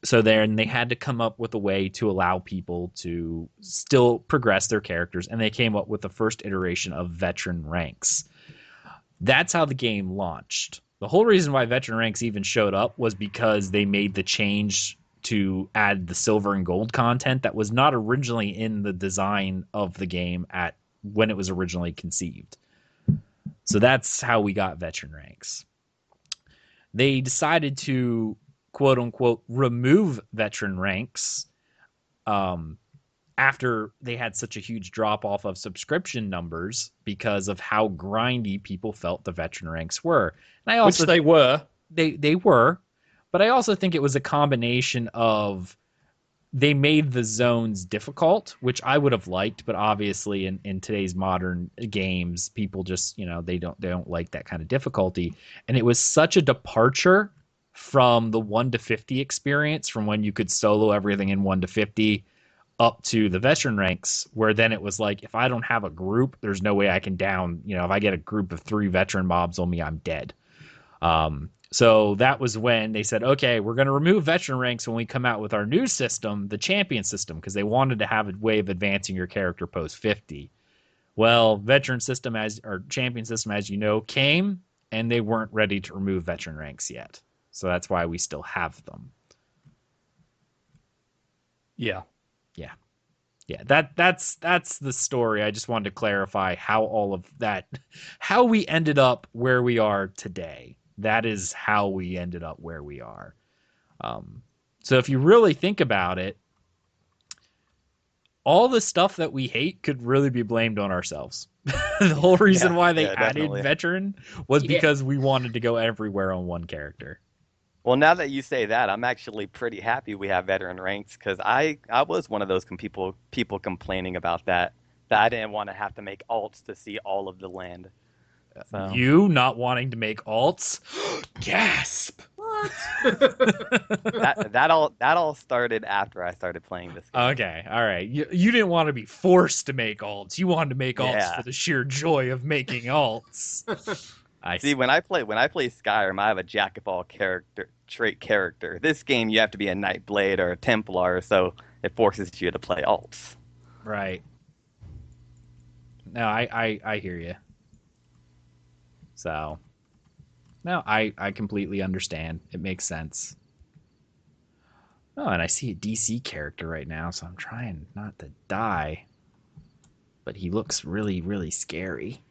So then they had to come up with a way to allow people to still progress their characters, and they came up with the first iteration of veteran ranks. That's how the game launched. The whole reason why veteran ranks even showed up was because they made the change to add the silver and gold content that was not originally in the design of the game when it was originally conceived. So that's how we got veteran ranks. They decided to quote unquote remove veteran ranks after they had such a huge drop off of subscription numbers because of how grindy people felt the veteran ranks were. And I also Which they were. They were, but I also think it was a combination of they made the zones difficult, which I would have liked, but obviously in today's modern games, people just, they don't like that kind of difficulty. And it was such a departure from the 1 to 50 experience, from when you could solo everything in 1 to 50 up to the veteran ranks, where then it was like, if I don't have a group, there's no way I can down, if I get a group of 3 veteran mobs on me, I'm dead. So that was when they said, okay, we're going to remove veteran ranks when we come out with our new system, the champion system, because they wanted to have a way of advancing your character post 50. Well, veteran system or champion system, as you know, came, and they weren't ready to remove veteran ranks yet. So that's why we still have them. Yeah. Yeah, that's the story. I just wanted to clarify how all of that, how we ended up where we are today. That is how we ended up where we are. So if you really think about it, all the stuff that we hate could really be blamed on ourselves. The whole reason why they added definitely. veteran was Yeah. because we wanted to go everywhere on one character. Well, now that you say that, I'm actually pretty happy we have veteran ranks, because I was one of those people complaining about that I didn't want to have to make alts to see all of the land. So. You not wanting to make alts? Gasp! What? that all started after I started playing this game. Okay, all right. You didn't want to be forced to make alts. You wanted to make alts Yeah. for the sheer joy of making alts. I See, when I play Skyrim, I have a jack of all trait character. This game, you have to be a Nightblade or a Templar, so it forces you to play alts. Right. No, I hear you. So, no, I completely understand. It makes sense. Oh, and I see a DC character right now, so I'm trying not to die. But he looks really, really scary.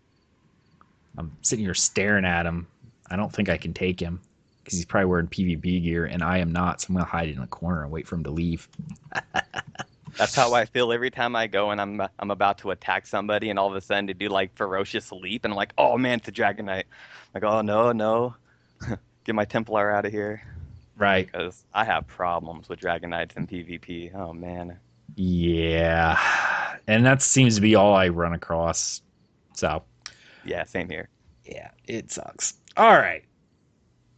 I'm sitting here staring at him. I don't think I can take him because he's probably wearing PvP gear, and I am not. So I'm gonna hide in a corner and wait for him to leave. That's how I feel every time I go and I'm about to attack somebody, and all of a sudden they do like ferocious leap, and I'm like, oh man, it's a Dragon Knight. I'm like, oh no, get my Templar out of here. Right. Because I have problems with Dragon Knights in PvP. Oh man. Yeah, and that seems to be all I run across. So. Yeah, same here. Yeah, it sucks. All right.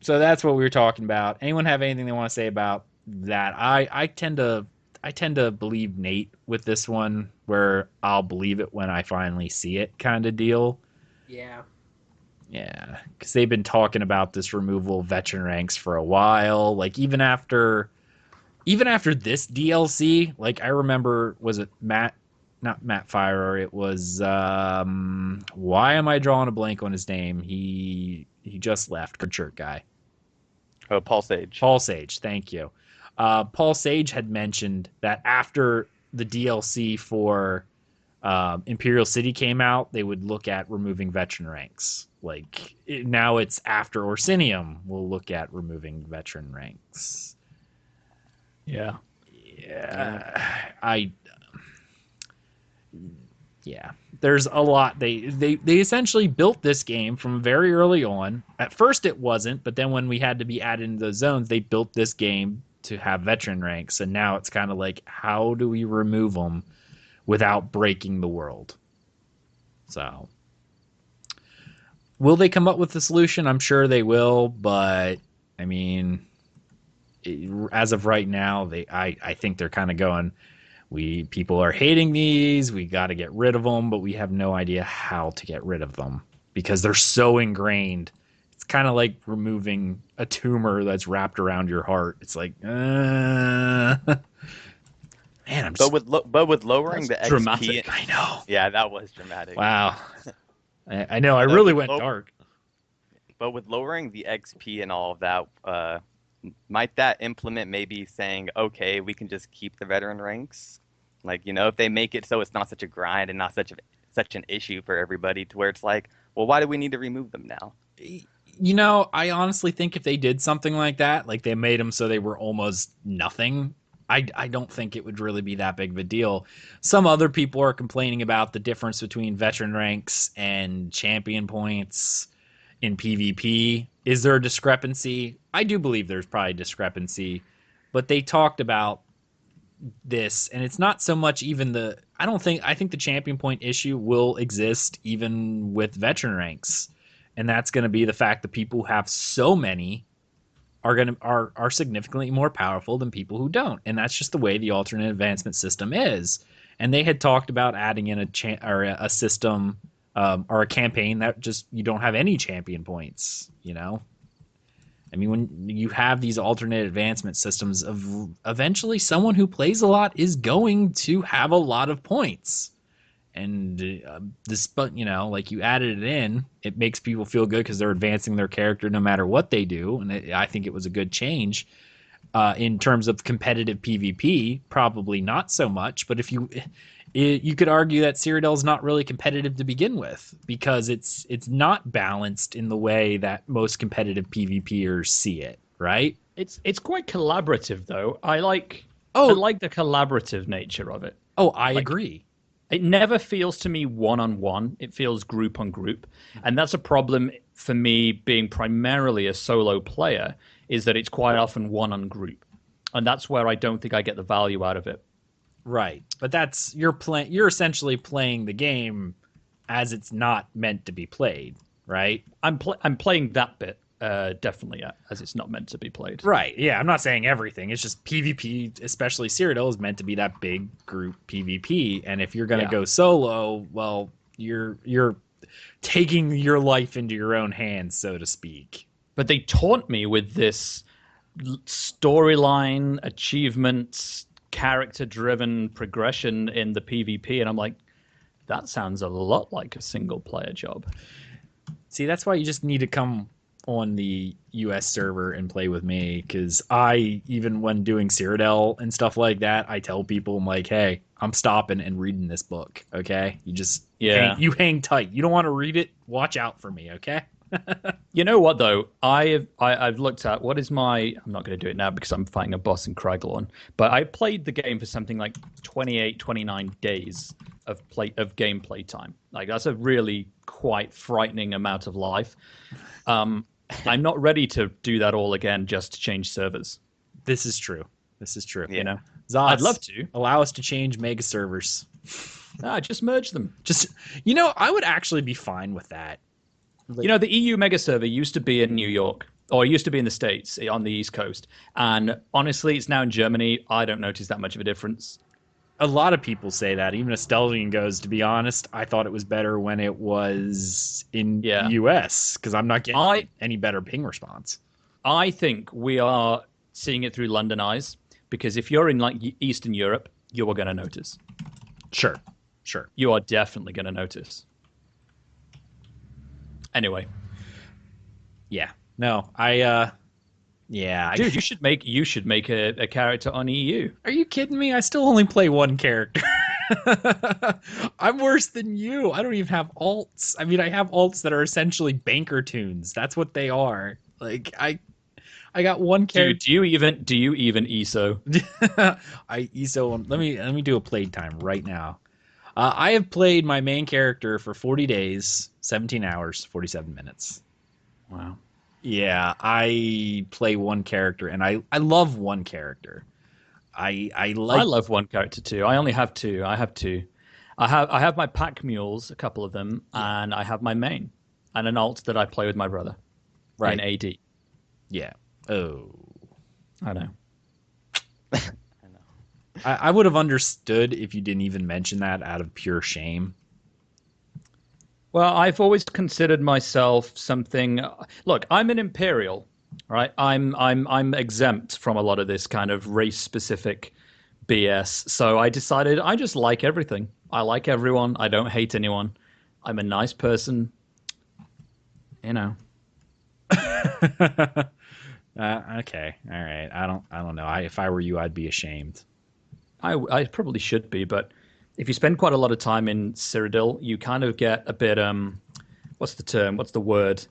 So that's what we were talking about. Anyone have anything they want to say about that? I tend to believe Nate with this one, where I'll believe it when I finally see it kind of deal. Yeah. Yeah, because they've been talking about this removal of veteran ranks for a while. Like even after this DLC, like I remember, was it not Matt Firer, it was why am I drawing a blank on his name? He just left, good shirt guy. Oh, Paul Sage. Paul Sage, thank you. Paul Sage had mentioned that after the DLC for Imperial City came out, they would look at removing veteran ranks. Like now it's after Orsinium, we'll look at removing veteran ranks. Yeah. Yeah, there's a lot. They essentially built this game from very early on. At first it wasn't, but then when we had to be added into those zones, they built this game to have veteran ranks, and now it's kind of like, how do we remove them without breaking the world? So, will they come up with a solution? I'm sure they will, but I mean, as of right now, I think they're kind of going, people are hating these, we got to get rid of them, but we have no idea how to get rid of them because they're so ingrained. It's kind of like removing a tumor that's wrapped around your heart. It's like, man, But with lowering the XP, dramatic. I know. Yeah, that was dramatic. Wow. I know. I really went dark. But with lowering the XP and all of that, might that implement maybe saying, okay, we can just keep the veteran ranks? Like, if they make it so it's not such a grind and not such an issue for everybody, to where it's like, well, why do we need to remove them now? I honestly think if they did something like that, like they made them so they were almost nothing, I don't think it would really be that big of a deal. Some other people are complaining about the difference between veteran ranks and champion points in PvP. Is there a discrepancy? I do believe there's probably a discrepancy, but they talked about this, and it's not so much even I think the champion point issue will exist even with veteran ranks. And that's going to be the fact that people who have so many are significantly more powerful than people who don't, and that's just the way the alternate advancement system is. And they had talked about adding in a system or a campaign that just you don't have any champion points. I mean, when you have these alternate advancement systems, eventually someone who plays a lot is going to have a lot of points. And but like you added it in, it makes people feel good because they're advancing their character no matter what they do. And I think it was a good change. In terms of competitive PvP, probably not so much. But you could argue that Cyrodiil is not really competitive to begin with because it's not balanced in the way that most competitive PvPers see it, right? It's quite collaborative though. I like the collaborative nature of it. Oh, I agree. It never feels to me one-on-one. It feels group on group. And that's a problem for me being primarily a solo player, is that it's quite often one-on-group. And that's where I don't think I get the value out of it. Right. But you're essentially playing the game as it's not meant to be played, right? I'm playing that bit, definitely, as it's not meant to be played. Right. Yeah, I'm not saying everything. It's just PvP, especially Cyrodiil, is meant to be that big group PvP. And if you're going to go solo, well, you're taking your life into your own hands, so to speak. But they taunt me with this storyline, achievements, character-driven progression in the PvP, and I'm like, that sounds a lot like a single-player job. See, that's why you just need to come on the US server and play with me, because even when doing Cyrodiil and stuff like that, I tell people, I'm like, hey, I'm stopping and reading this book, okay? You just hang tight. You don't want to read it, watch out for me, okay? You know what though? I've looked at what is my. I'm not going to do it now because I'm fighting a boss in Chronicle, but I played the game for something like 28, 29 days of gameplay time. Like that's a really quite frightening amount of life. I'm not ready to do that all again just to change servers. This is true. Yeah. Zots, I'd love to allow us to change mega servers. Just merge them. I would actually be fine with that. The EU mega server used to be in New York, or it used to be in the States on the East Coast. And honestly, it's now in Germany. I don't notice that much of a difference. A lot of people say that. Even Estelvian goes, to be honest, I thought it was better when it was in the US because I'm not getting any better ping response. I think we are seeing it through London eyes because if you're in like Eastern Europe, you are going to notice. Sure. You are definitely going to notice. Anyway, yeah, no, Dude, you should make a character on EU. Are you kidding me? I still only play one character. I'm worse than you. I don't even have alts. I mean, I have alts that are essentially banker tunes. That's what they are. Like I got one character. Do you even ESO? I ESO. Let me do a playtime right now. I have played my main character for 40 days, 17 hours, 47 minutes. Wow. Yeah, I play one character, and I love one character. I love one character too. I only have two. I have my pack mules, a couple of them, and I have my main, and an alt that I play with my brother. Right. In AD. Yeah. Oh. I know. I would have understood if you didn't even mention that out of pure shame. Well, I've always considered myself something. Look, I'm an Imperial, right? I'm exempt from a lot of this kind of race-specific BS. So I decided I just like everything. I like everyone. I don't hate anyone. I'm a nice person. Okay. All right. I don't know. If I were you, I'd be ashamed. I probably should be, but if you spend quite a lot of time in Cyrodiil, you kind of get a bit what's the term? What's the word?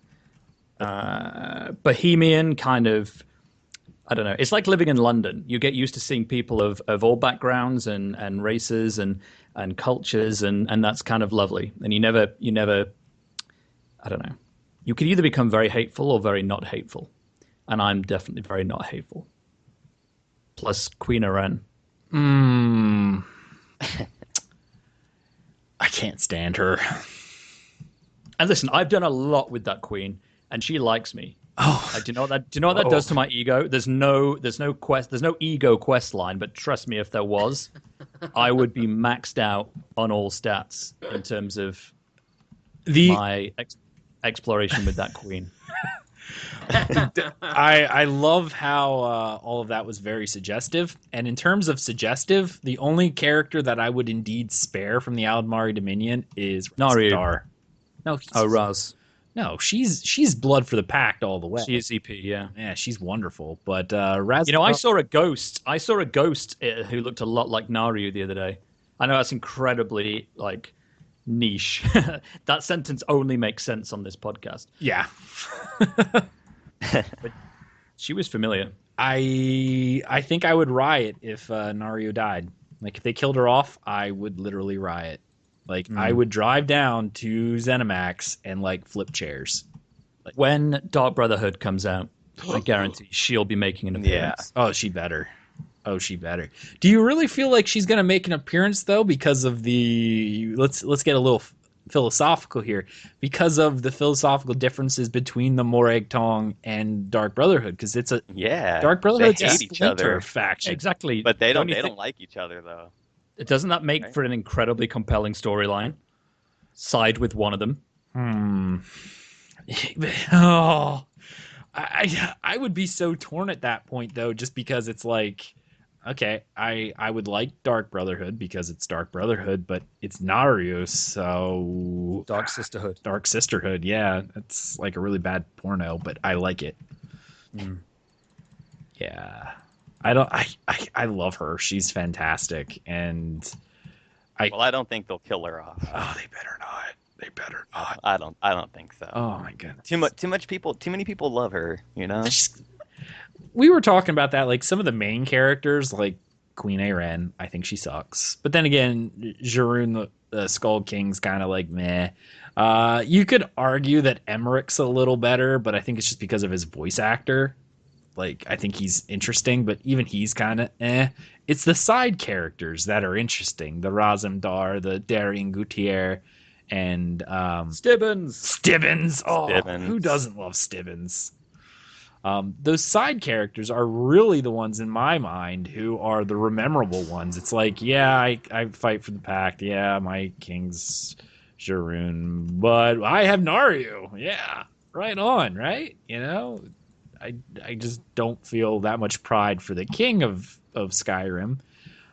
bohemian kind of. I don't know. It's like living in London. You get used to seeing people of all backgrounds and races and cultures, and that's kind of lovely. And you never. I don't know. You can either become very hateful or very not hateful, and I'm definitely very not hateful. Plus Queen Aren. I can't stand her. And listen, I've done a lot with that queen, and she likes me. Oh, Do you know what that? Do you know what that does to my ego? There's no ego quest line. But trust me, if there was, I would be maxed out on all stats in terms of my exploration with that queen. I love how all of that was very suggestive. And in terms of suggestive, the only character that I would indeed spare from the Aldmari Dominion is Naru. Star. No, Raz. No, she's blood for the pact all the way. She is EP, yeah. Yeah, she's wonderful. But Raz, I saw a ghost. Who looked a lot like Naru the other day. I know that's incredibly niche. That sentence only makes sense on this podcast. Yeah. But she was familiar. I think I would riot if Naru died. Like if they killed her off, I would literally riot. I would drive down to ZeniMax and flip chairs. When Dark Brotherhood comes out, I guarantee she'll be making an appearance. Oh, she better. Do you really feel like she's going to make an appearance though because of the let's get a little philosophical here, because of the philosophical differences between the Morag Tong and Dark Brotherhood, because it's Dark Brotherhood's they a hate each other. splinter faction. Exactly. But they don't like each other though. Doesn't that make for an incredibly compelling storyline? Side with one of them. Oh, I would be so torn at that point though, just because it's okay, I would like Dark Brotherhood because it's Dark Brotherhood, but it's Naru, so Dark Sisterhood. Dark Sisterhood, yeah, it's a really bad porno, but I like it. Yeah, I love her. She's fantastic, and I don't think they'll kill her off. Oh, they better not. They better not. I don't think so. Oh my goodness. Too many people love her, We were talking about that, some of the main characters, like Queen Aren, I think she sucks. But then again, Jarun the Skull King's kind of meh. You could argue that Emmerich's a little better, but I think it's just because of his voice actor. I think he's interesting, but even he's kind of eh. It's the side characters that are interesting. The Razumdar, the Darien Gutierre, and Stibbons. Oh, Stibbons. Who doesn't love Stibbons? Those side characters are really the ones in my mind who are the memorable ones. It's I fight for the pact. Yeah, my king's Jarun, but I have Naru. Yeah, right on, right? I just don't feel that much pride for the king of Skyrim.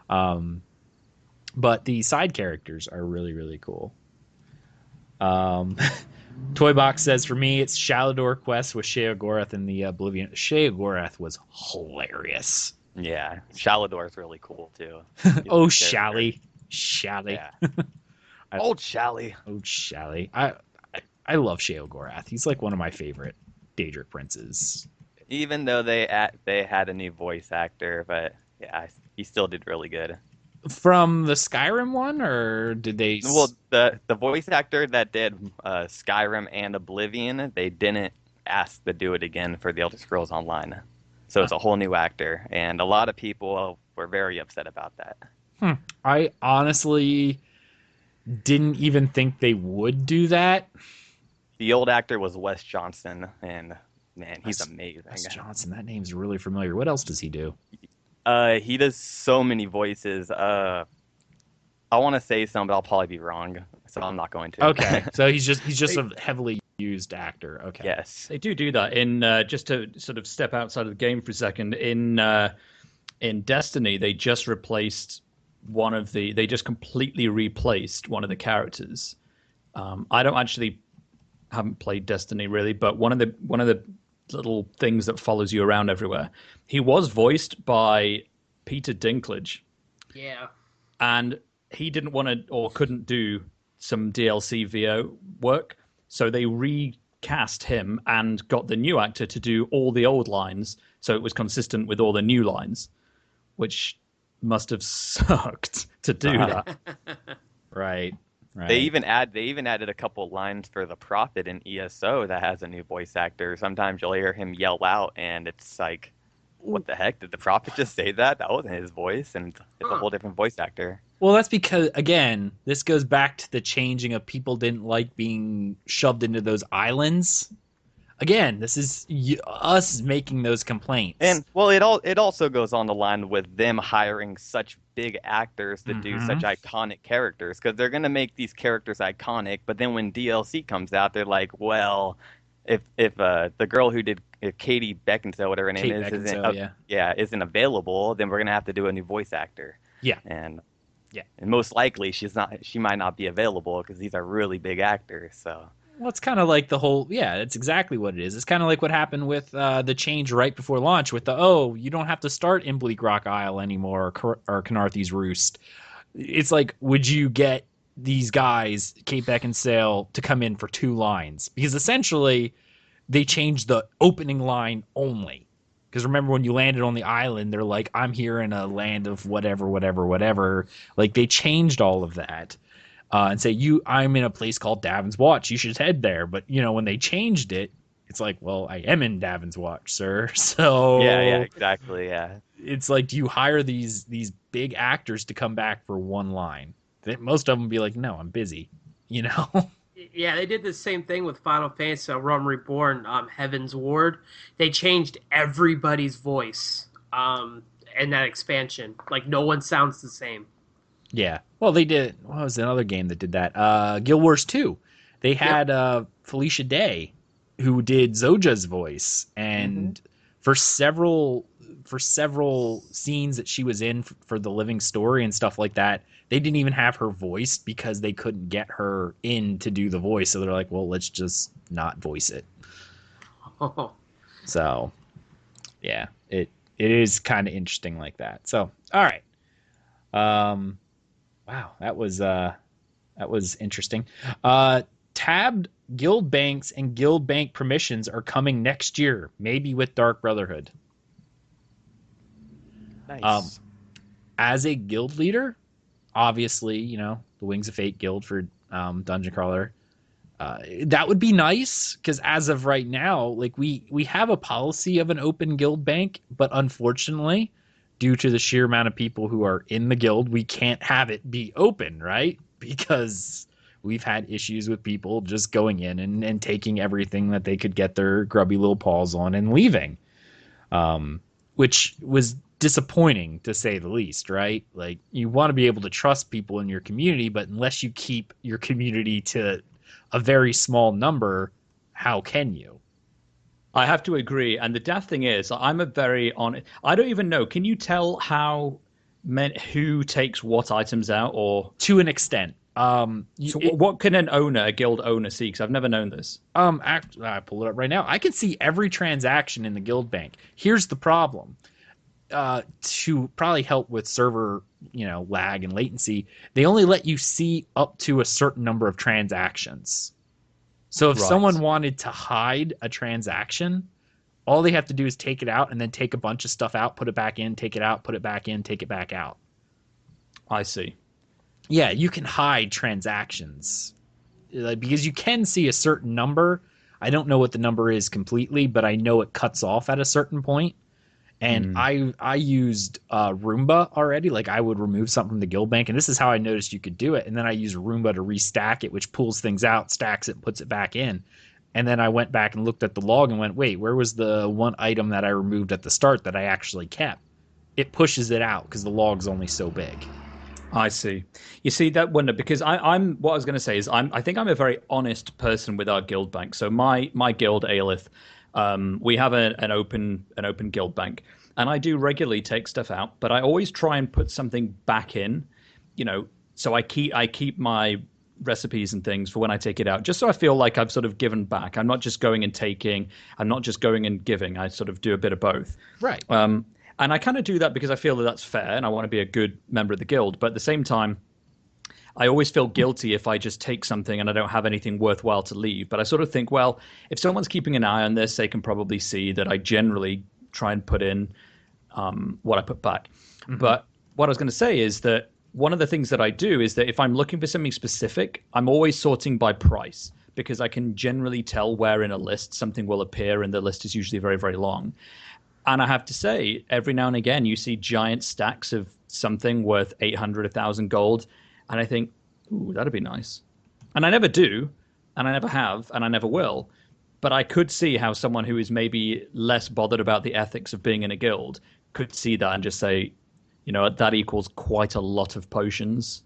But the side characters are really, really cool. Toybox says, for me, it's Shalador Quest with Sheogorath and the Oblivion. Sheogorath was hilarious. Yeah, Shalador's really cool too. Oh, Shally. Yeah. Old Shally. I love Sheogorath. He's one of my favorite Daedric princes. Even though they had a new voice actor, but yeah, he still did really good. From the Skyrim one, or did they? Well, the voice actor that did Skyrim and Oblivion, they didn't ask to do it again for the Elder Scrolls Online, so it's a whole new actor, and a lot of people were very upset about that. I honestly didn't even think they would do that. The old actor was Wes Johnson, and man, he's amazing. Wes Johnson, that name's really familiar. What else does he do? He does so many voices. I want to say some, but I'll probably be wrong, so I'm not going to. Okay, so he's just a heavily used actor. Okay. Yes, they do that in just to sort of step outside of the game for a second. In Destiny, they just replaced they just completely replaced one of the characters. I haven't played Destiny really, but one of the little things that follows you around everywhere. He was voiced by Peter Dinklage. Yeah. And he didn't want to or couldn't do some DLC VO work, so they cast him and got the new actor to do all the old lines, so it was consistent with all the new lines, which must have sucked to do that. Right. They even added a couple lines for the Prophet in ESO that has a new voice actor. Sometimes you'll hear him yell out, and it's like, what the heck? Did the Prophet just say that? That wasn't his voice, and it's a whole different voice actor. Well, that's because, again, this goes back to the changing of people didn't like being shoved into those islands. Again, this is us making those complaints. And well, it also goes on the line with them hiring such big actors to do such iconic characters, because they're gonna make these characters iconic. But then when DLC comes out, they're like, well, if the girl who did Katie Beckinsale, whatever her name isn't available, then we're gonna have to do a new voice actor. Yeah. And most likely she might not be available because these are really big actors. So. Well, it's kind of like the whole, that's exactly what it is. It's kind of like what happened with the change right before launch with you don't have to start in Bleak Rock Isle anymore or Canarthy's Roost. It's like, would you get these guys, Kate Beckinsale, to come in for 2 lines? Because essentially they changed the opening line only. Because remember when you landed on the island, they're like, I'm here in a land of whatever. Like they changed all of that. And say, I'm in a place called Davin's Watch. You should head there. But, when they changed it, it's like, well, I am in Davin's Watch, sir. So yeah, exactly, yeah. It's like, do you hire these big actors to come back for 1 line? Most of them be like, no, I'm busy, Yeah, they did the same thing with Final Fantasy Realm Reborn, Heaven's Ward. They changed everybody's voice in that expansion. Like, no one sounds the same. Yeah. Well, they did. What was another game that did that? Guild Wars 2. They had Felicia Day, who did Zoja's voice, and for several scenes that she was in for the Living Story and stuff like that, they didn't even have her voiced because they couldn't get her in to do the voice. So they're like, well, let's just not voice it. Oh. So, yeah, it is kind of interesting like that. So, all right. Wow, that was interesting. Tabbed guild banks and guild bank permissions are coming next year, maybe with Dark Brotherhood. Nice. As a guild leader, obviously, the Wings of Fate guild for Dungeon Crawler, that would be nice, because as of right now, like we have a policy of an open guild bank, but unfortunately, due to the sheer amount of people who are in the guild, we can't have it be open, right? Because we've had issues with people just going in and taking everything that they could get their grubby little paws on and leaving, which was disappointing, to say the least, right? Like, you want to be able to trust people in your community, but unless you keep your community to a very small number, how can you? I have to agree. And the daft thing is, I'm a very honest. I don't even know. Can you tell who takes what items out, or to an extent? What can a guild owner see? Because I've never known this. I pull it up right now. I can see every transaction in the guild bank. Here's the problem. To probably help with server, lag and latency, they only let you see up to a certain number of transactions. So if someone wanted to hide a transaction, all they have to do is take it out and then take a bunch of stuff out, put it back in, take it out, put it back in, take it back out. I see. Yeah, you can hide transactions because you can see a certain number. I don't know what the number is completely, but I know it cuts off at a certain point. And I used Roomba already. Like, I would remove something from the guild bank, and this is how I noticed you could do it. And then I used Roomba to restack it, which pulls things out, stacks it, puts it back in. And then I went back and looked at the log and went, wait, where was the one item that I removed at the start that I actually kept? It pushes it out because the log's only so big. I see. You see that wonder, because I'm what I was going to say is I think I'm a very honest person with our guild bank. So my guild, Aelith, we have an open guild bank, and I do regularly take stuff out, but I always try and put something back in, so I keep my recipes and things for when I take it out, just so I feel like I've sort of given back. I'm not just going and taking, I'm not just going and giving. I sort of do a bit of both. Right. And I kind of do that because I feel that that's fair, and I want to be a good member of the guild. But at the same time, I always feel guilty if I just take something and I don't have anything worthwhile to leave. But I sort of think, well, if someone's keeping an eye on this, they can probably see that I generally try and put in what I put back. Mm-hmm. But what I was going to say is that one of the things that I do is that if I'm looking for something specific, I'm always sorting by price, because I can generally tell where in a list something will appear, and the list is usually very, very long. And I have to say, every now and again, you see giant stacks of something worth 800, 1,000 gold, and I think, ooh, that'd be nice. And I never do, and I never have, and I never will. But I could see how someone who is maybe less bothered about the ethics of being in a guild could see that and just say, you know, that equals quite a lot of potions,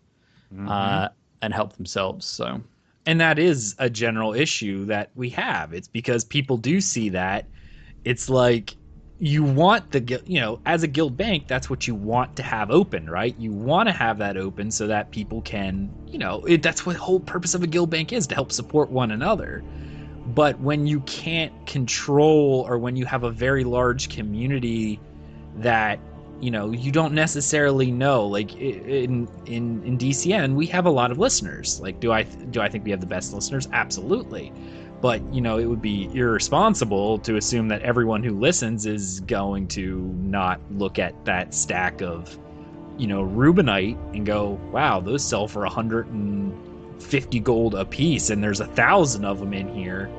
and help themselves. So, and that is a general issue that we have. It's because people do see that. It's like, you want the, you know, as a guild bank, that's what you want to have open, right? You want to have that open so that people can, you know, that's what the whole purpose of a guild bank is, to help support one another. But when you can't control, or when you have a very large community that, you know, you don't necessarily know, like in DCN, we have a lot of listeners. Like, do I think we have the best listeners? Absolutely. But, you know, it would be irresponsible to assume that everyone who listens is going to not look at that stack of, you know, Rubinite and go, wow, those sell for 150 gold a piece, and there's 1,000 of them in here,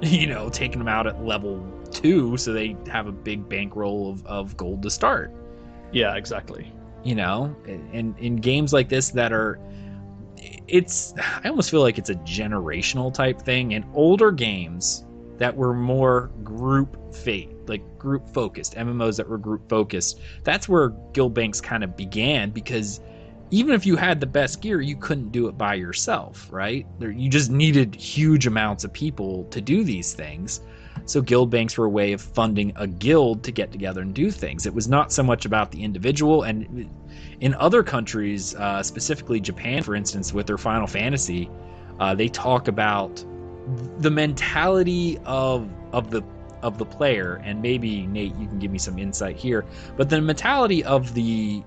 you know, taking them out at level 2 so they have a big bankroll of gold to start. yeah, exactly. You know, and in games like this that are, I almost feel like it's a generational type thing. In older games that were more group focused, MMOs that were group focused, that's where guild banks kind of began, because even if you had the best gear, you couldn't do it by yourself, right? You just needed huge amounts of people to do these things. So guild banks were a way of funding a guild to get together and do things. It was not so much about the individual. And in other countries, specifically Japan, for instance, with their Final Fantasy, they talk about the mentality of the player. And maybe, Nate, you can give me some insight here. But the mentality of the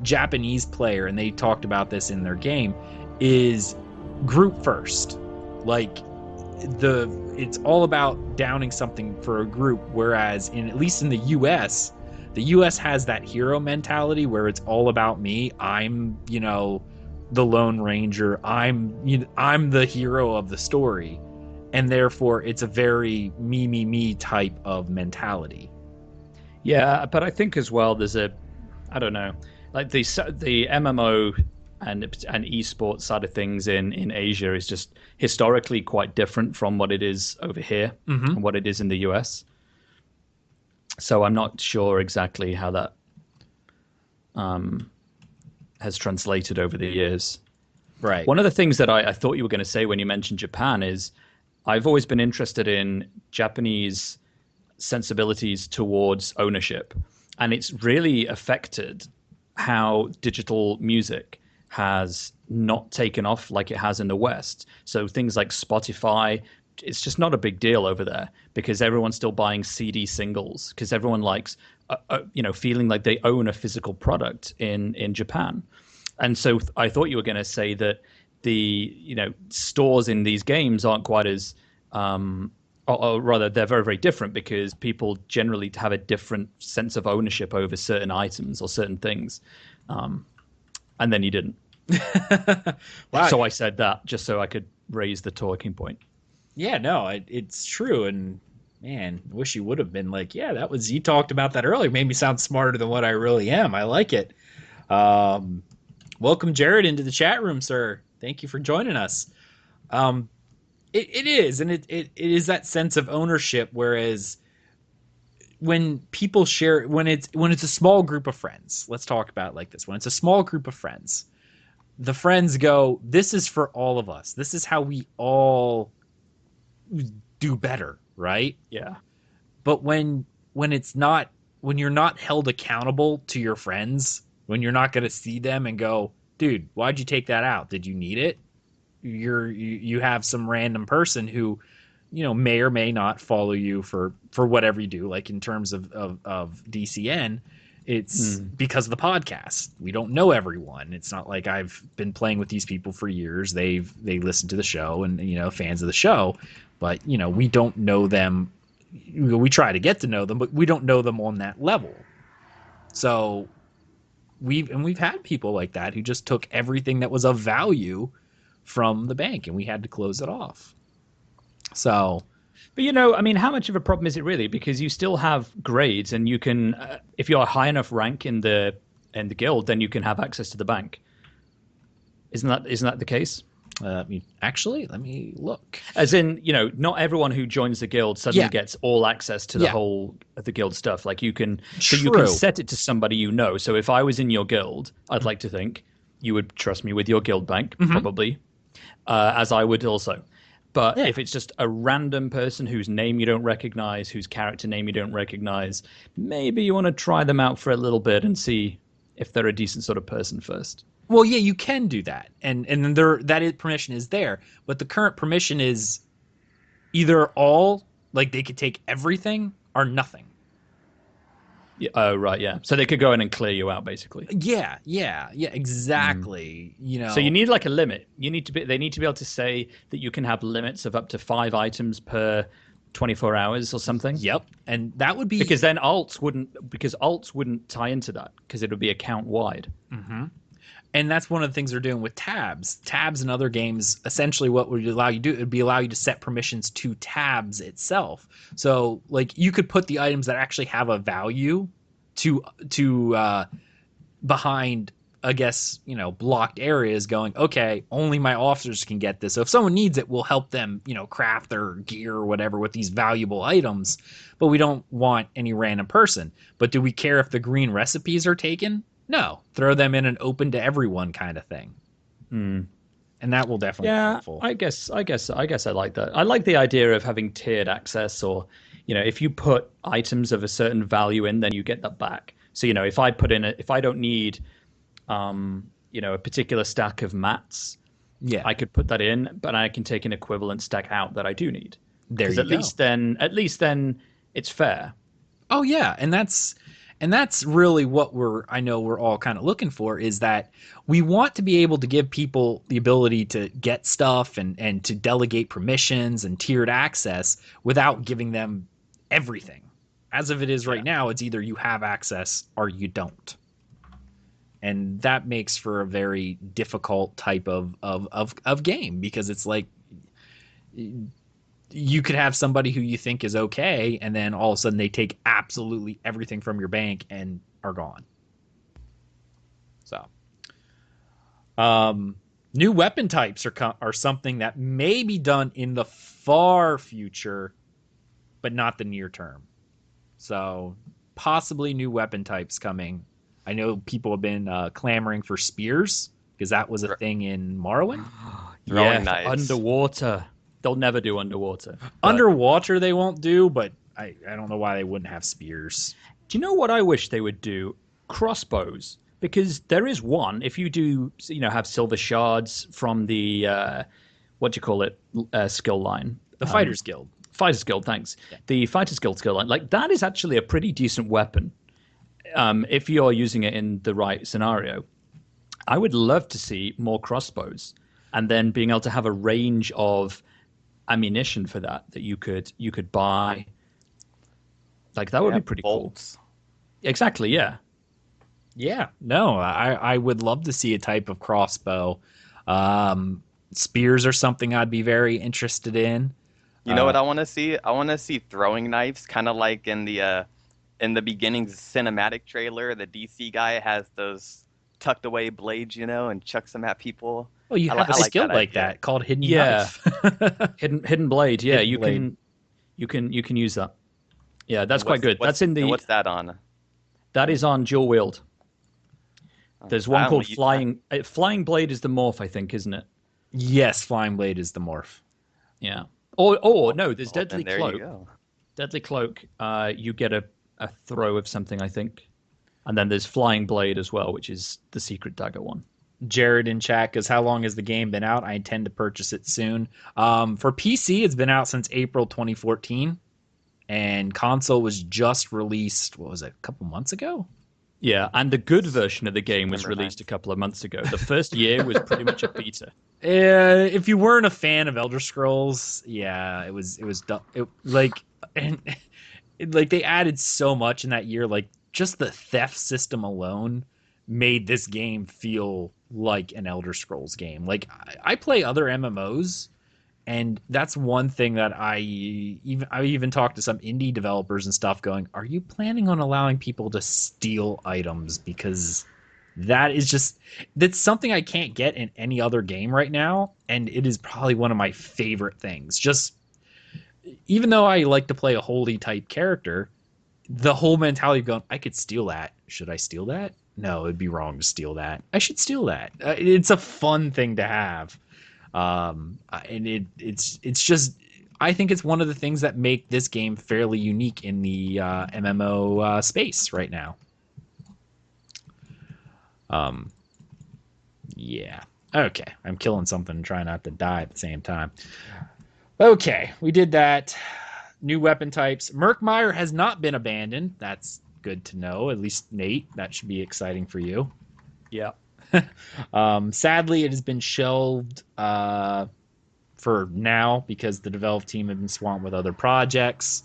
Japanese player, and they talked about this in their game, is group first. Like, it's all about downing something for a group, whereas at least in the US has that hero mentality where it's all about me. I'm, you know, the Lone Ranger. I'm the hero of the story, and therefore it's a very me type of mentality. Yeah, but I think as well there's I don't know, like the MMO and esports side of things in Asia is just historically quite different from what it is over here and what it is in the US. So I'm not sure exactly how that has translated over the years. Right. One of the things that I thought you were going to say when you mentioned Japan is I've always been interested in Japanese sensibilities towards ownership, and it's really affected how digital music has not taken off like it has in the West. So things like Spotify, it's just not a big deal over there because everyone's still buying CD singles, because everyone likes, you know, feeling like they own a physical product in Japan. And so I thought you were going to say that the, you know, stores in these games aren't quite as, or rather they're very, very different because people generally have a different sense of ownership over certain items or certain things. And then you didn't. Wow. So I said that just so I could raise the talking point. Yeah, no, it's true. And man, I wish you would have been like, yeah, you talked about that earlier. Made me sound smarter than what I really am. I like it. Welcome, Jared, into the chat room, sir. Thank you for joining us. It is, and it is that sense of ownership. Whereas when people share, when it's a small group of friends, let's talk about it like this. When it's a small group of friends, the friends go, this is for all of us. This is how we all do better, right? Yeah. But when it's not, when you're not held accountable to your friends, when you're not going to see them and go, dude, why'd you take that out? Did you need it? You have some random person who, you know, may or may not follow you for whatever you do, like in terms of DCN, It's because of the podcast. We don't know everyone. It's not like I've been playing with these people for years. They listen to the show and, fans of the show, but we don't know them. We try to get to know them, but we don't know them on that level. So we've had people like that who just took everything that was of value from the bank, and we had to close it off. So, but how much of a problem is it really? Because you still have grades, and you can, if you're a high enough rank in the guild, then you can have access to the bank. Isn't that the case? Let me look. As in, not everyone who joins the guild suddenly gets all access to the whole of the guild stuff. Like you can set it to somebody So if I was in your guild, I'd like to think you would trust me with your guild bank, probably, as I would also. But if it's just a random person whose name you don't recognize, whose character name you don't recognize, maybe you want to try them out for a little bit and see if they're a decent sort of person first. Well, yeah, you can do that, and then permission is there, but the current permission is either all, like they could take everything or nothing. Yeah, oh, right, yeah. So they could go in and clear you out, basically. Yeah, exactly. So you need like a limit. They need to be able to say that you can have limits of up to 5 items per 24 hours or something. Yep, and that would be because then alts wouldn't tie into that because it would be account wide. Mm-hmm. And that's one of the things they're doing with tabs. Tabs in other games, essentially what would allow you to do, it would allow you to set permissions to tabs itself. So like you could put the items that actually have a value to behind, I guess, blocked areas going, okay, only my officers can get this. So if someone needs it, we'll help them, craft their gear or whatever with these valuable items. But we don't want any random person. But do we care if the green recipes are taken? No, throw them in an open to everyone kind of thing, and that will definitely be helpful. I guess I like that. I like the idea of having tiered access, or if you put items of a certain value in, then you get that back. So if I put in if I don't need, a particular stack of mats, I could put that in, but I can take an equivalent stack out that I do need. There you go. At least then it's fair. Oh yeah, and that's really what we're all kind of looking for, is that we want to be able to give people the ability to get stuff and to delegate permissions and tiered access without giving them everything. As of it is right now, it's either you have access or you don't. And that makes for a very difficult type of game, because it's like you could have somebody who you think is okay, and then all of a sudden they take absolutely everything from your bank and are gone. So, new weapon types are something that may be done in the far future, but not the near term. So, possibly new weapon types coming. I know people have been clamoring for spears, because that was a thing in Morrowind. Throwing knives. Underwater. They'll never do underwater. Underwater they won't do, but I don't know why they wouldn't have spears. Do you know what I wish they would do? Crossbows. Because there is one, if you do, have silver shards from the, skill line. The Fighters Guild. Fighters Guild, thanks. Yeah. The Fighters Guild skill line. Like, that is actually a pretty decent weapon, if you're using it in the right scenario. I would love to see more crossbows, and then being able to have a range of ammunition for that you could buy. Like, that would be pretty bolts. Cool. Exactly, yeah. Yeah, no, I would love to see a type of crossbow. Spears are something I'd be very interested in. You know what I want to see? I want to see throwing knives, kind of like in the beginning cinematic trailer. The DC guy has those tucked away blades, and chucks them at people. Oh, you have a skill like that called hidden knife. hidden blade. Yeah, hidden you can use that. Yeah, that's quite good. That's in the. What's that on? That is on dual wield. There's one called flying. Flying blade is the morph, I think, isn't it? Yes, flying blade is the morph. Yeah. Or no, there's deadly there cloak. You go. Deadly cloak. You get a throw of something, I think, and then there's flying blade as well, which is the secret dagger one. Jared in chat goes, how long has the game been out? I intend to purchase it soon. For PC, it's been out since April 2014, and console was just released, what was it, a couple months ago? Yeah, and the good version of the game was Remember released a couple of months ago. The first year was pretty much a beta. If you weren't a fan of Elder Scrolls, yeah, it was dumb. Like they added so much in that year. Like just the theft system alone made this game feel like an Elder Scrolls game. Like I play other MMOs, and that's one thing that I even talked to some indie developers and stuff going, are you planning on allowing people to steal items? Because that's something I can't get in any other game right now, and it is probably one of my favorite things. Just even though I like to play a holy type character, the whole mentality of going, I could steal that. Should I steal that? No, it'd be wrong to steal that. I should steal that. It's a fun thing to have. And it's just, I think it's one of the things that make this game fairly unique in the MMO space right now. Yeah. Okay, I'm killing something and trying not to die at the same time. Okay, we did that. New weapon types. Murkmire has not been abandoned. That's good to know. At least Nate, that should be exciting for you. Yeah. Sadly, it has been shelved for now because the develop team have been swamped with other projects,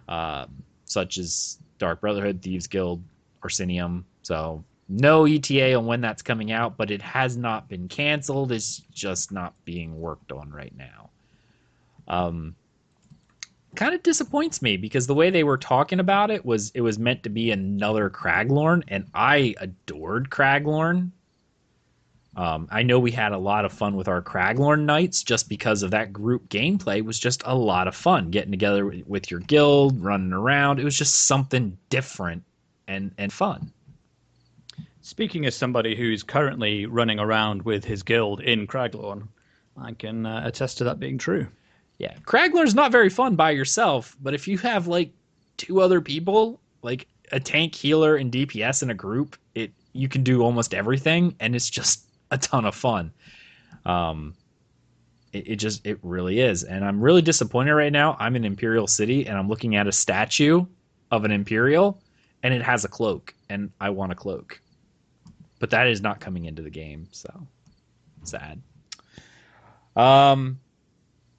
such as Dark Brotherhood, Thieves Guild, Orsinium. So no ETA on when that's coming out, but it has not been canceled. It's just not being worked on right now. Kind of disappoints me because the way they were talking about it was meant to be another Craglorn, and I adored Craglorn. I know we had a lot of fun with our Craglorn nights just because of that group gameplay was just a lot of fun. Getting together with your guild, running around. It was just something different and fun. Speaking as somebody who's currently running around with his guild in Craglorn, I can attest to that being true. Yeah, Craglorn's not very fun by yourself, but if you have like 2 other people, like a tank, healer, and DPS in a group, you can do almost everything, and it's just a ton of fun. It really is, and I'm really disappointed right now. I'm in Imperial City, and I'm looking at a statue of an Imperial, and it has a cloak, and I want a cloak, but that is not coming into the game, so sad.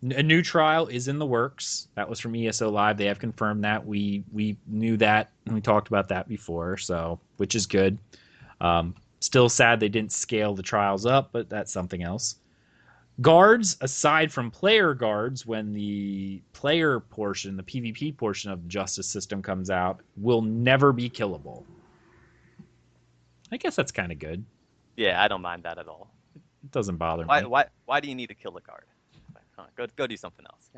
A new trial is in the works. That was from ESO Live. They have confirmed that. We knew that, and we talked about that before, so which is good. Still sad they didn't scale the trials up, but that's something else. Guards, aside from player guards, when the player portion, the PvP portion of the justice system comes out, will never be killable. I guess that's kind of good. Yeah, I don't mind that at all. It doesn't bother me. Why do you need to kill the guard? Go do something else.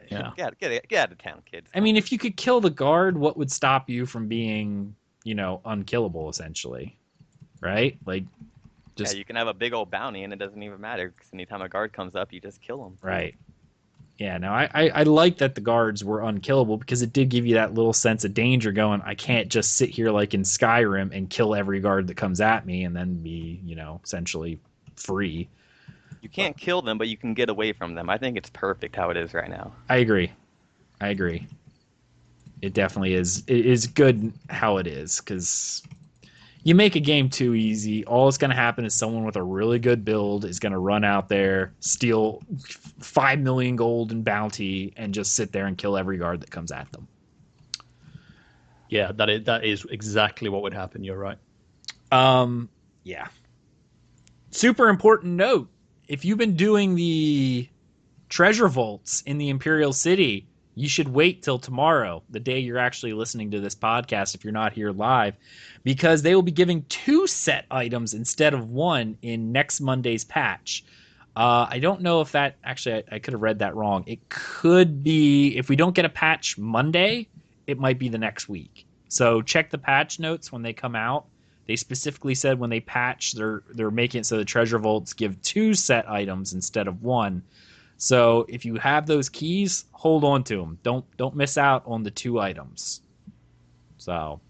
Yeah. Get out of town, kids. I mean, if you could kill the guard, what would stop you from being, unkillable, essentially? Right? Like, just... Yeah, you can have a big old bounty, and it doesn't even matter, because anytime a guard comes up, you just kill him. Right. Yeah, no, I like that the guards were unkillable, because it did give you that little sense of danger going, I can't just sit here like in Skyrim and kill every guard that comes at me and then be, essentially free. You can't kill them, but you can get away from them. I think it's perfect how it is right now. I agree. It definitely is. It is good how it is, because you make a game too easy. All that's going to happen is someone with a really good build is going to run out there, steal 5 million gold in bounty, and just sit there and kill every guard that comes at them. Yeah, that is exactly what would happen. You're right. Yeah. Super important note. If you've been doing the treasure vaults in the Imperial City, you should wait till tomorrow, the day you're actually listening to this podcast if you're not here live, because they will be giving 2 set items instead of 1 in next Monday's patch. I don't know if that... Actually, I could have read that wrong. It could be... If we don't get a patch Monday, it might be the next week. So check the patch notes when they come out. They specifically said when they patch, they're making it so the treasure vaults give 2 set items instead of 1. So if you have those keys, hold on to them. Don't miss out on the 2 items. So,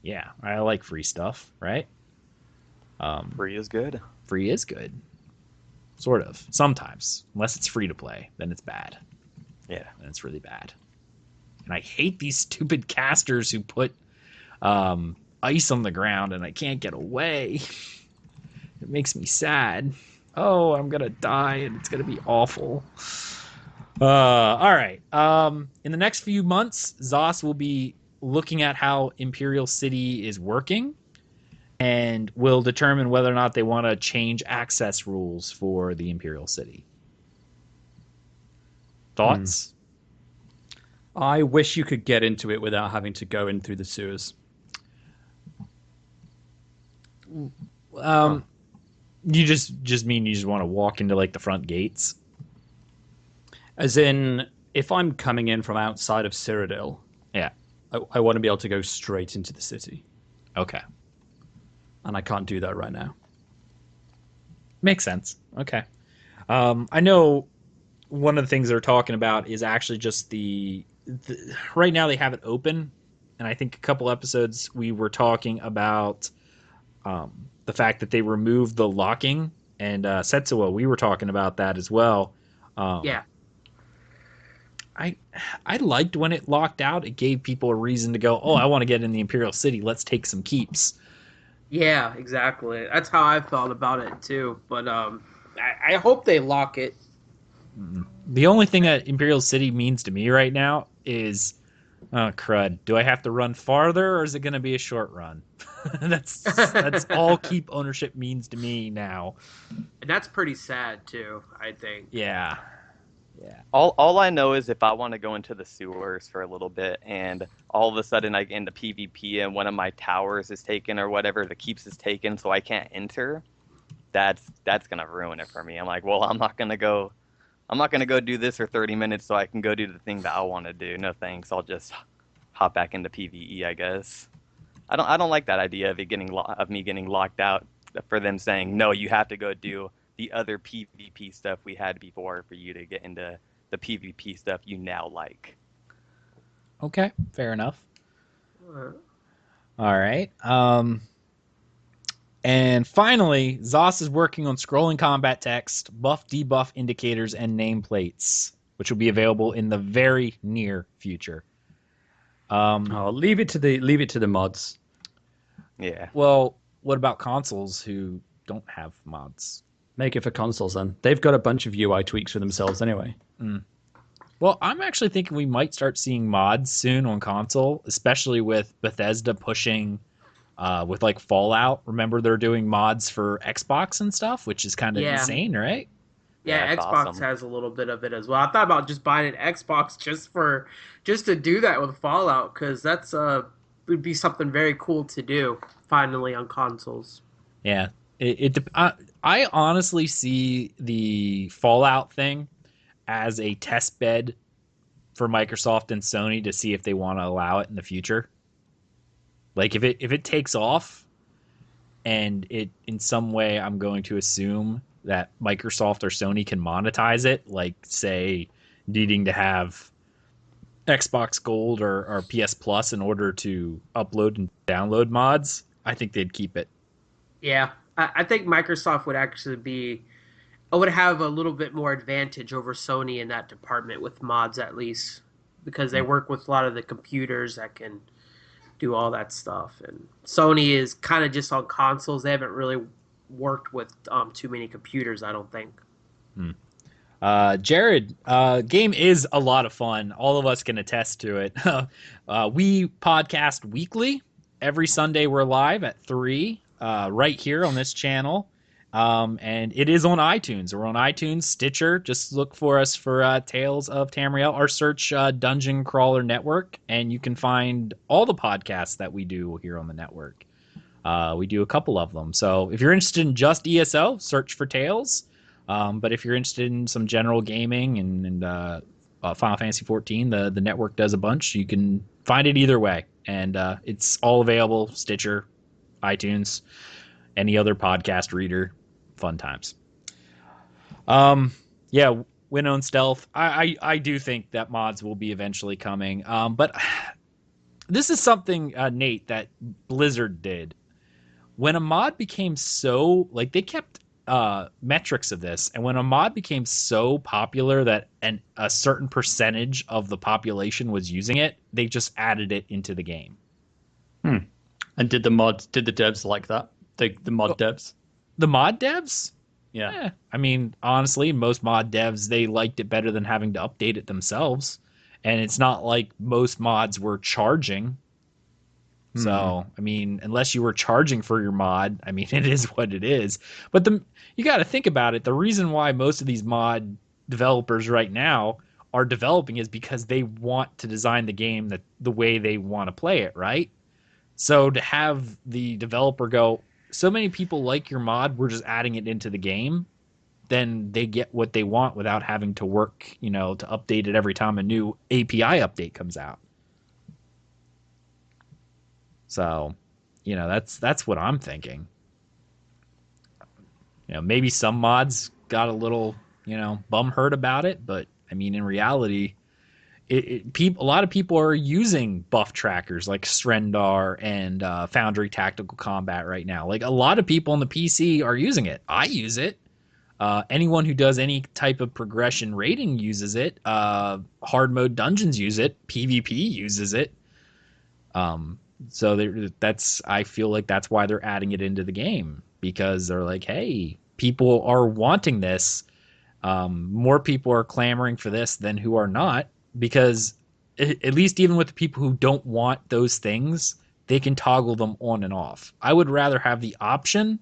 yeah, I like free stuff, right? Free is good. Free is good. Sort of. Sometimes. Unless it's free to play, then it's bad. Yeah. Then it's really bad. And I hate these stupid casters who put ice on the ground and I can't get away. It makes me sad. Oh, I'm gonna die and it's gonna be awful. All right. In the next few months, ZOS will be looking at how Imperial City is working and will determine whether or not they want to change access rules for the Imperial City. Thoughts? I wish you could get into it without having to go in through the sewers. You just mean you just want to walk into like the front gates? As in, if I'm coming in from outside of Cyrodiil, Yeah. I want to be able to go straight into the city. Okay. And I can't do that right now. Makes sense. Okay. I know one of the things they're talking about is actually just the right now they have it open, and I think a couple episodes we were talking about the fact that they removed the locking, and Setsua, we were talking about that as well. Yeah. I liked when it locked out. It gave people a reason to go, oh, I want to get in the Imperial City. Let's take some keeps. Yeah, exactly. That's how I felt about it too. But I hope they lock it. The only thing that Imperial City means to me right now is, oh, crud. Do I have to run farther, or is it going to be a short run? That's all keep ownership means to me now. And that's pretty sad too, I think. Yeah. All I know is if I want to go into the sewers for a little bit and all of a sudden I get into PvP and one of my towers is taken or whatever, the keeps is taken, so I can't enter, that's gonna ruin it for me. I'm like, well, I'm not gonna go do this for 30 minutes so I can go do the thing that I want to do. No thanks. I'll just hop back into PvE, I guess. I don't like that idea of me getting locked out, for them saying, no, you have to go do the other PvP stuff we had before for you to get into the PvP stuff you now like. Okay, fair enough. Uh, All right. And finally, ZOS is working on scrolling combat text, buff debuff indicators, and nameplates, which will be available in the very near future. Leave it to the mods. Yeah. Well, what about consoles who don't have mods? Make it for consoles then. They've got a bunch of UI tweaks for themselves anyway. Well, I'm actually thinking we might start seeing mods soon on console, especially with Bethesda pushing with like Fallout. Remember, they're doing mods for Xbox and stuff, which is kind of Yeah. insane, right? Yeah, that's Xbox awesome. has a little bit of it as well. I thought about just buying an Xbox just to do that with Fallout, because that's would be something very cool to do finally on consoles. Yeah. I honestly see the Fallout thing as a test bed for Microsoft and Sony to see if they want to allow it in the future. Like if it takes off, and it in some way, I'm going to assume that Microsoft or Sony can monetize it, like say needing to have Xbox Gold or PS Plus in order to upload and download mods, I think they'd keep it. Yeah, I think Microsoft would have a little bit more advantage over Sony in that department with mods, at least, because they work with a lot of the computers that can do all that stuff. And Sony is kind of just on consoles. They haven't really worked with too many computers, I don't think. Jared, game is a lot of fun. All of us can attest to it. We podcast weekly. Every Sunday we're live at 3, right here on this channel. And it is on iTunes. We're on iTunes, Stitcher. Just look for us for Tales of Tamriel, or search Dungeon Crawler Network, and you can find all the podcasts that we do here on the network. We do a couple of them. So if you're interested in just ESO, search for Tales. But if you're interested in some general gaming and Final Fantasy 14, the network does a bunch. You can find it either way. And it's all available, Stitcher, iTunes, any other podcast reader. Fun times. Yeah, Win-Own Stealth. I do think that mods will be eventually coming. But this is something, Nate, that Blizzard did. When a mod became so, like, they kept metrics of this, and when a mod became so popular that a certain percentage of the population was using it, they just added it into the game. And did the devs like that? The mod devs? The mod devs? Yeah. I mean, honestly, most mod devs, they liked it better than having to update it themselves. And it's not like most mods were charging. So, I mean, unless you were charging for your mod, I mean, it is what it is. But you got to think about it. The reason why most of these mod developers right now are developing is because they want to design the game the way they want to play it, right? So to have the developer go, so many people like your mod, we're just adding it into the game, then they get what they want without having to work, to update it every time a new API update comes out. So, that's what I'm thinking. Maybe some mods got a little, bum hurt about it, but I mean, in reality, a lot of people are using buff trackers like Strendar and Foundry Tactical Combat right now. Like a lot of people on the PC are using it. I use it. Anyone who does any type of progression rating uses it. Hard mode dungeons use it. PvP uses it. So I feel like that's why they're adding it into the game, because they're like, hey, people are wanting this. More people are clamoring for this than who are not, because at least even with the people who don't want those things, they can toggle them on and off. I would rather have the option,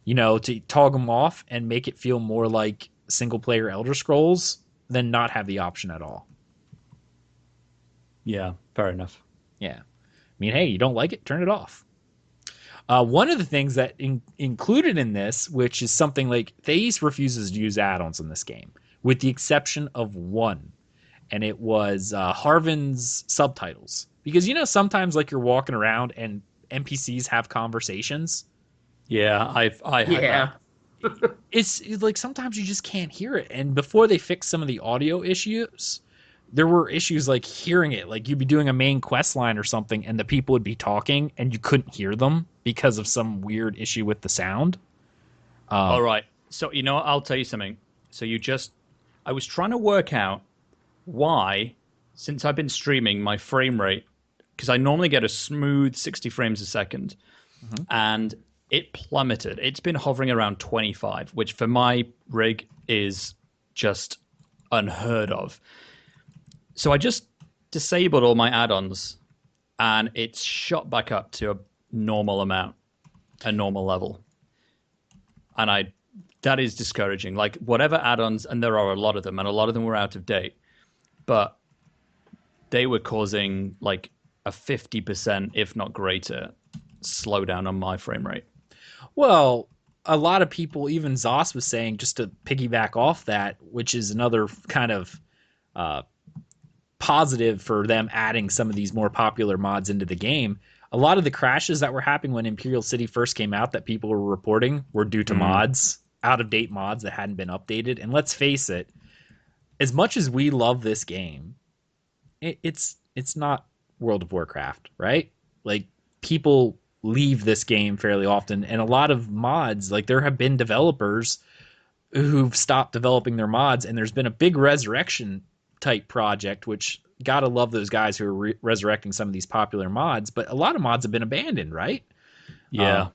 to toggle them off and make it feel more like single player Elder Scrolls than not have the option at all. Yeah, fair enough. Yeah. I mean, hey, you don't like it, turn it off. One of the things that included in this, which is something like Thais refuses to use add-ons in this game, with the exception of one, and it was Harvin's subtitles. Because sometimes like you're walking around and NPCs have conversations. Yeah, I had that. It's like sometimes you just can't hear it. And before they fixed some of the audio issues, there were issues like hearing it. Like you'd be doing a main quest line or something, and the people would be talking, and you couldn't hear them because of some weird issue with the sound. All right. So, I'll tell you something. So I was trying to work out why, since I've been streaming, my frame rate, because I normally get a smooth 60 frames a second, and it plummeted. It's been hovering around 25, which for my rig is just unheard of. So I just disabled all my add-ons, and it's shot back up to a normal amount, a normal level. And that is discouraging. Like whatever add-ons, and there are a lot of them, and a lot of them were out of date, but they were causing like a 50%, if not greater, slowdown on my frame rate. Well, a lot of people, even Zoss was saying, just to piggyback off that, which is another kind of positive for them adding some of these more popular mods into the game. A lot of the crashes that were happening when Imperial City first came out that people were reporting were due to mods, out-of-date mods that hadn't been updated. And let's face it, as much as we love this game, it's not World of Warcraft, right? Like, people leave this game fairly often, and a lot of mods, like there have been developers who've stopped developing their mods, and there's been a big resurrection type project, which gotta love those guys who are resurrecting some of these popular mods, but a lot of mods have been abandoned, right? Yeah.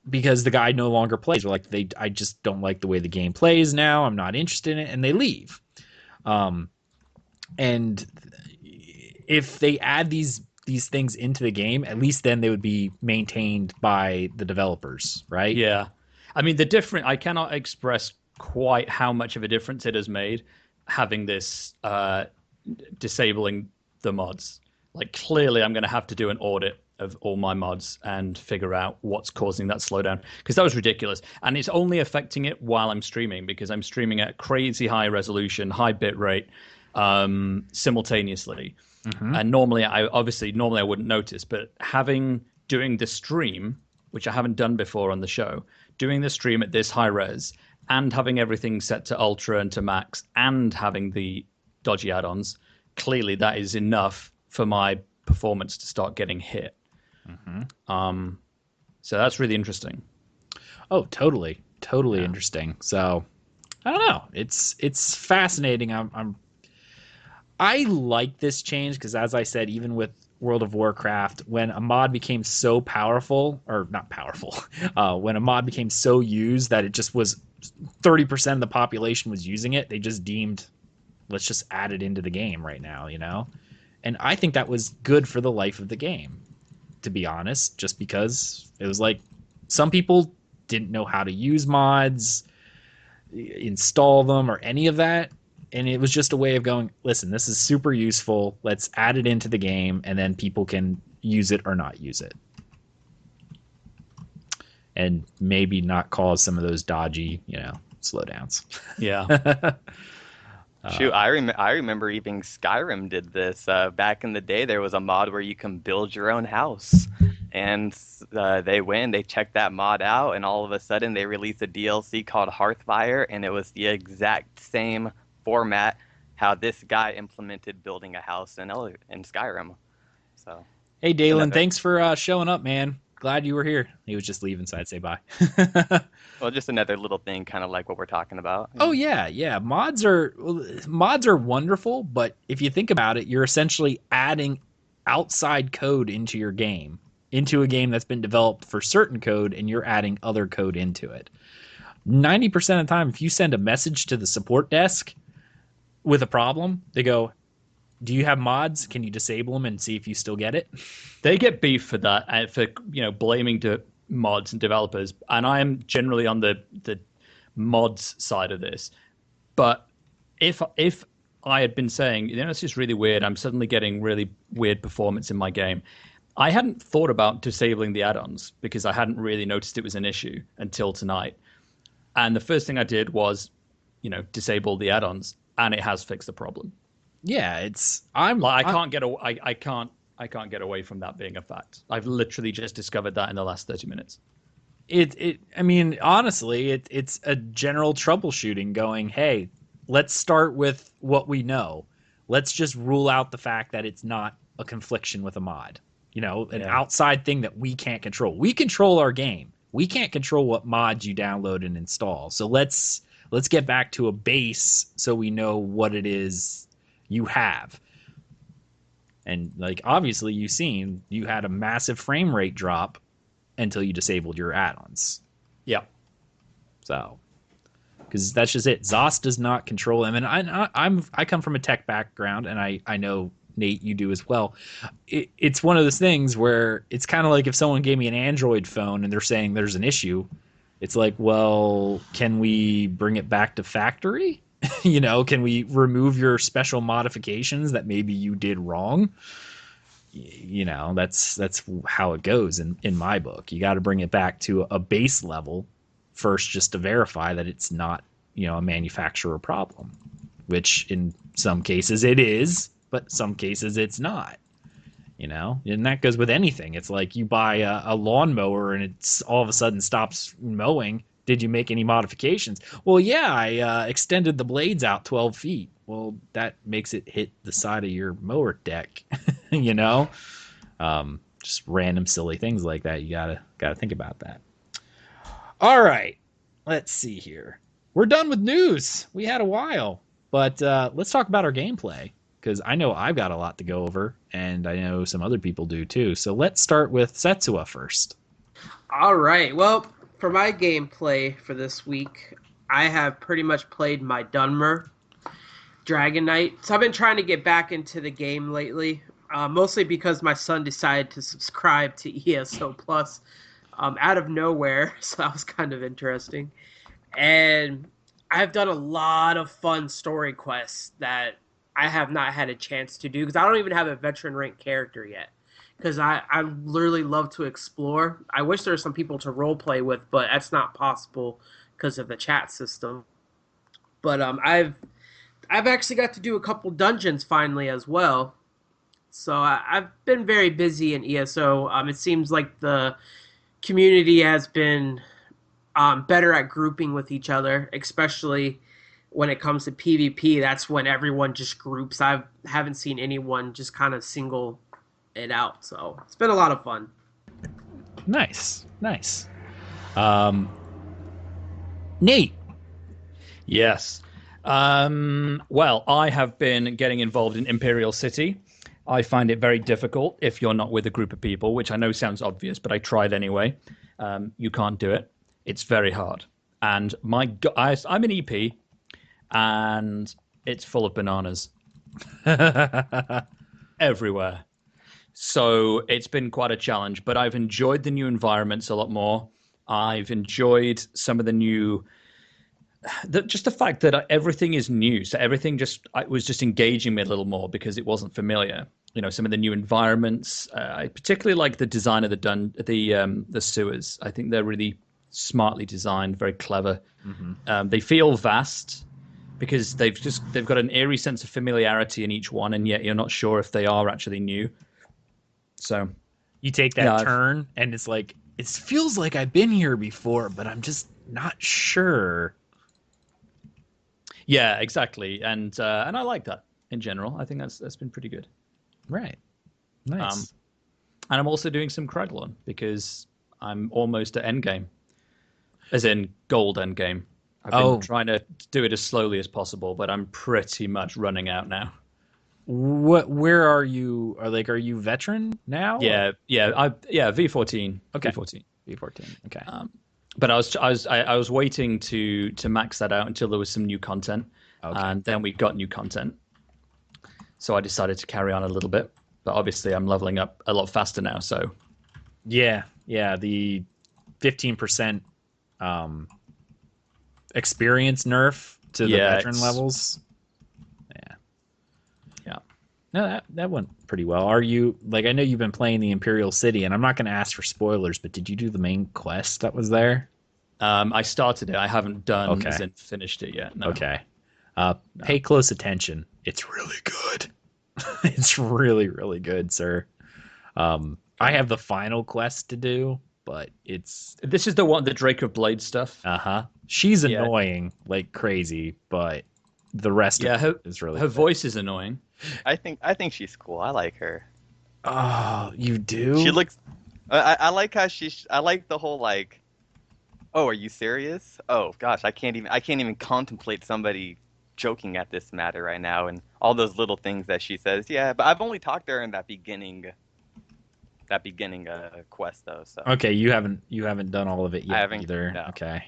Because the guy no longer plays, or like I just don't like the way the game plays now, I'm not interested in it, and they leave. And if they add these things into the game, at least then they would be maintained by the developers, right? Yeah. I mean, I cannot express quite how much of a difference it has made having this disabling the mods. Like, clearly I'm going to have to do an audit of all my mods and figure out what's causing that slowdown, because that was ridiculous. And it's only affecting it while I'm streaming, because I'm streaming at crazy high resolution, high bit rate, simultaneously. And normally I wouldn't notice, but doing the stream, which I haven't done before on the show, doing the stream at this high res and having everything set to ultra and to max and having the dodgy add-ons, clearly that is enough for my performance to start getting hit. So that's really interesting. Oh, totally interesting. So I don't know. It's fascinating. I like this change because, as I said, even with World of Warcraft, when a mod became so powerful, or not powerful, when a mod became so used that it just was 30% of the population was using it, they just deemed, let's just add it into the game right now, you know? And I think that was good for the life of the game, to be honest, just because it was like some people didn't know how to use mods, install them, or any of that. And it was just a way of going, listen, this is super useful. Let's add it into the game, and then people can use it or not use it. And maybe not cause some of those dodgy, slowdowns. Yeah. Shoot, I remember even Skyrim did this. Back in the day, there was a mod where you can build your own house. And they checked that mod out, and all of a sudden they released a DLC called Hearthfire, and it was the exact same format how this guy implemented building a house in Skyrim. So, hey, Dalen, thanks for showing up, man. Glad you were here. He was just leaving, so I'd say bye. Well, just another little thing, kind of like what we're talking about. Oh yeah. Mods are wonderful, but if you think about it, you're essentially adding outside code into your game, into a game that's been developed for certain code, and you're adding other code into it. 90% of the time, if you send a message to the support desk with a problem, they go, do you have mods? Can you disable them and see if you still get it? They get beef for that, and for blaming mods and developers. And I am generally on the mods side of this. But if I had been saying, it's just really weird, I'm suddenly getting really weird performance in my game, I hadn't thought about disabling the add-ons because I hadn't really noticed it was an issue until tonight. And the first thing I did was, disable the add-ons, and it has fixed the problem. Yeah, I can't get away from that being a fact. I've literally just discovered that in the last 30 minutes. Honestly, it's a general troubleshooting going, hey, let's start with what we know. Let's just rule out the fact that it's not a confliction with a mod. Outside thing that we can't control. We control our game. We can't control what mods you download and install. So let's get back to a base so we know what it is you have. And obviously you've seen you had a massive frame rate drop until you disabled your add-ons. Yeah. So, because that's just it. ZOS does not control them. And I come from a tech background, and I know, Nate, you do as well. It's one of those things where it's kind of like if someone gave me an Android phone and they're saying there's an issue, it's like, well, can we bring it back to factory? Can we remove your special modifications that maybe you did wrong? That's how it goes in my book. You got to bring it back to a base level first, just to verify that it's not, a manufacturer problem, which in some cases it is, but some cases it's not. And that goes with anything. It's like you buy a lawnmower and it's all of a sudden stops mowing. Did you make any modifications? Well, yeah, I extended the blades out 12 feet. Well, that makes it hit the side of your mower deck, just random silly things like that. You gotta think about that. All right, let's see here. We're done with news. We had a while, but let's talk about our gameplay, because I know I've got a lot to go over, and I know some other people do too. So let's start with Setsua first. All right. Well, for my gameplay for this week, I have pretty much played my Dunmer Dragon Knight. So I've been trying to get back into the game lately, mostly because my son decided to subscribe to ESO Plus out of nowhere. So that was kind of interesting. And I've done a lot of fun story quests that I have not had a chance to do because I don't even have a veteran rank character yet. Because I literally love to explore. I wish there were some people to role play with, but that's not possible because of the chat system. But I've actually got to do a couple dungeons finally as well. So I've been very busy in ESO. It seems like the community has been better at grouping with each other, especially when it comes to PvP. That's when everyone just groups. I haven't seen anyone just kind of single it out, so it's been a lot of fun. Nice. Nate. Yes. Well, I have been getting involved in Imperial City. I find it very difficult if you're not with a group of people, which I know sounds obvious, but I tried anyway. You can't do it. It's very hard. And I'm an EP, and it's full of bananas everywhere. So it's been quite a challenge, but I've enjoyed the new environments a lot more. I've enjoyed some of the new, just the fact that everything is new. So everything was just engaging me a little more because it wasn't familiar. You know, some of the new environments. I particularly like the design of the sewers. I think they're really smartly designed, very clever. Mm-hmm. They feel vast because they've got an eerie sense of familiarity in each one, and yet you're not sure if they are actually new. So you take that turn, and it's like it feels like I've been here before, but I'm just not sure. Yeah, exactly, and I like that in general. I think that's been pretty good. Right, nice. And I'm also doing some Craglon because I'm almost at endgame, as in gold endgame. I've been trying to do it as slowly as possible, but I'm pretty much running out now. Where are you? Are you veteran now? Yeah, V14. Okay, V14. Okay. But I was waiting to max that out until there was some new content, and then we got new content. So I decided to carry on a little bit, but obviously I'm leveling up a lot faster now. So yeah, the 15% experience nerf to the veteran levels. No, that went pretty well. Are you I know you've been playing the Imperial City, and I'm not going to ask for spoilers, but did you do the main quest that was there? I started it. I haven't done as in finished it yet. No. Okay. Pay close attention. It's really good. It's really, really good, sir. I have the final quest to do, but this is the Drake of Blade stuff. She's annoying like crazy, but the rest of it is really her good. Voice is annoying. I think she's cool. I like her. Oh, you do? She looks. I like how I like the whole like. Oh, are you serious? Oh gosh, I can't even contemplate somebody joking at this matter right now, and all those little things that she says. Yeah, but I've only talked to her in that beginning quest though. So okay, you haven't done all of it yet. I haven't either. No. Okay.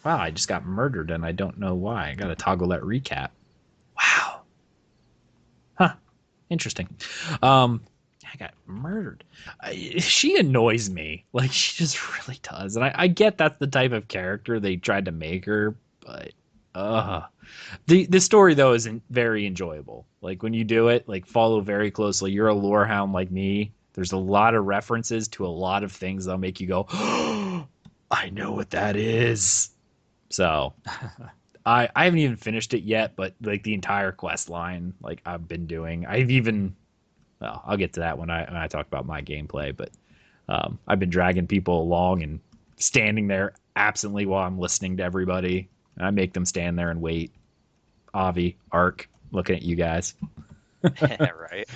Wow, I just got murdered and I don't know why. I gotta toggle that recap. Wow. Huh. Interesting. I got murdered. She annoys me. Like, she just really does. And I get that's the type of character they tried to make her, but the story though isn't very enjoyable. Like when you do it, follow very closely. You're a lore hound like me. There's a lot of references to a lot of things that'll make you go, oh, I know what that is. So I haven't even finished it yet, but the entire quest line, I've been doing. I'll get to that when I talk about my gameplay, but I've been dragging people along and standing there absently while I'm listening to everybody. And I make them stand there and wait. Avi, Ark, looking at you guys. Right.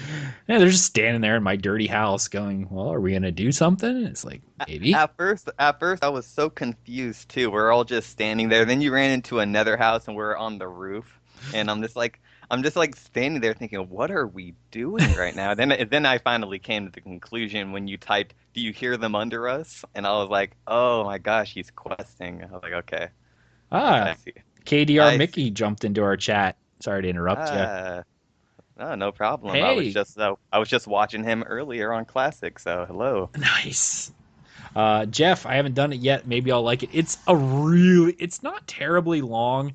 Yeah, they're just standing there in my dirty house going, well, are we going to do something? And it's like, maybe. At first, I was so confused, too. We're all just standing there. Then you ran into another house, and we're on the roof. And I'm just standing there thinking, what are we doing right now? Then I finally came to the conclusion when you typed, do you hear them under us? And I was like, oh, my gosh, he's questing. I was like, okay. I see. KDR Mickey jumped into our chat. Sorry to interrupt you. No problem. Hey. I was just watching him earlier on Classic, so hello. Nice. Jeff, I haven't done it yet. Maybe I'll like it. It's not terribly long.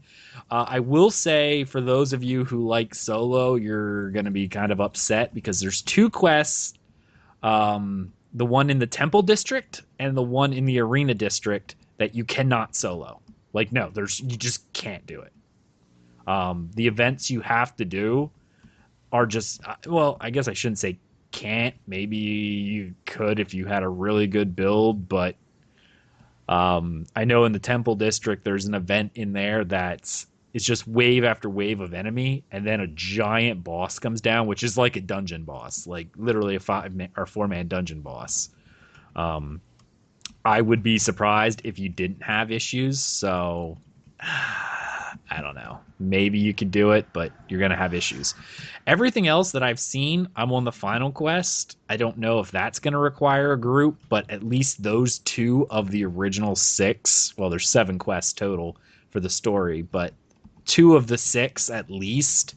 I will say for those of you who like solo, you're going to be kind of upset because there's two quests. The one in the Temple District and the one in the Arena District that you cannot solo. No, you just can't do it. The events you have to do are just, I guess I shouldn't say can't. Maybe you could if you had a really good build, but I know in the Temple District there's an event in there it's just wave after wave of enemy, and then a giant boss comes down, which is like a dungeon boss, literally a 4-man dungeon boss. I would be surprised if you didn't have issues, so I don't know. Maybe you could do it, but you're going to have issues. Everything else that I've seen, I'm on the final quest. I don't know if that's going to require a group, but at least those 2 of the original 6, well, there's 7 quests total for the story, but 2 of the 6 at least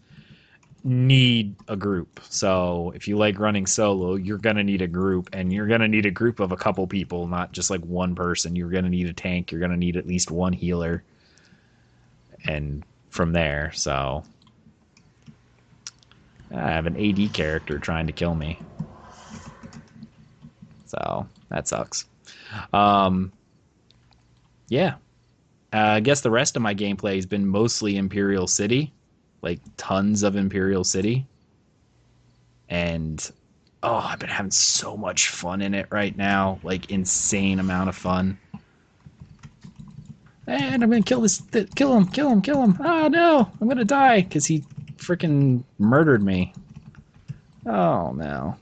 need a group. So if you like running solo, you're going to need a group, and you're going to need a group of a couple people, not just like one person. You're going to need a tank. You're going to need at least one healer. And from there, so I have an AD character trying to kill me. So that sucks. Yeah. I guess the rest of my gameplay has been mostly Imperial City. Like tons of Imperial City. And I've been having so much fun in it right now. Like insane amount of fun. And I'm gonna kill him. Oh no, I'm gonna die because he freaking murdered me. Oh no.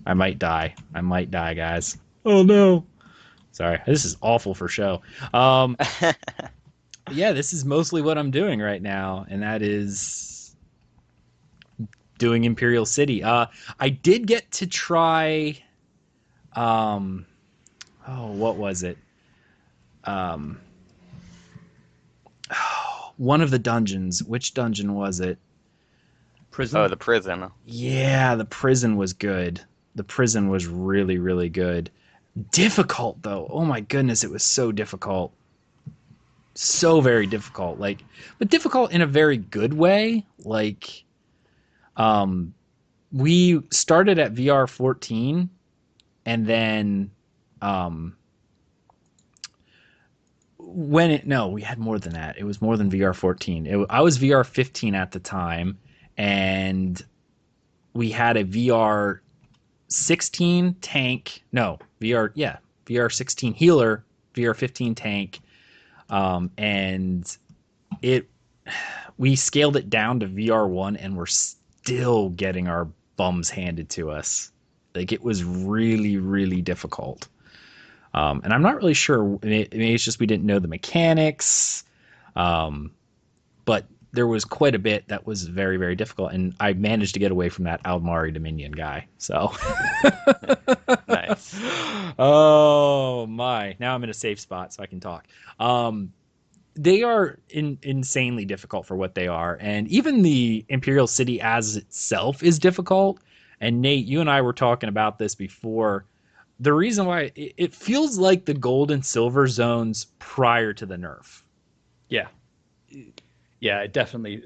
I might die, guys. Oh no. Sorry, this is awful for show. Yeah, this is mostly what I'm doing right now, and that is doing Imperial City. I did get to try what was it? One of the dungeons. Which dungeon was it? Prison? Oh, the prison. Yeah, the prison was good. The prison was really, really good. Difficult, though. Oh, my goodness, it was so difficult. So very difficult. But difficult in a very good way. We started at VR 14, and then we had more than that. It was more than VR 14. I was VR 15 at the time, and we had a VR 16 tank. No, VR 16 healer, VR 15 tank, and we scaled it down to VR 1, and we're still getting our bums handed to us. Like it was really, really difficult. And I'm not really sure. Maybe it's just we didn't know the mechanics. But there was quite a bit that was very, very difficult. And I managed to get away from that Aldmari Dominion guy. So. Nice. Oh, my. Now I'm in a safe spot so I can talk. They are insanely difficult for what they are. And even the Imperial City as itself is difficult. And Nate, you and I were talking about this before. The reason why it feels like the gold and silver zones prior to the nerf. Yeah. Yeah, it definitely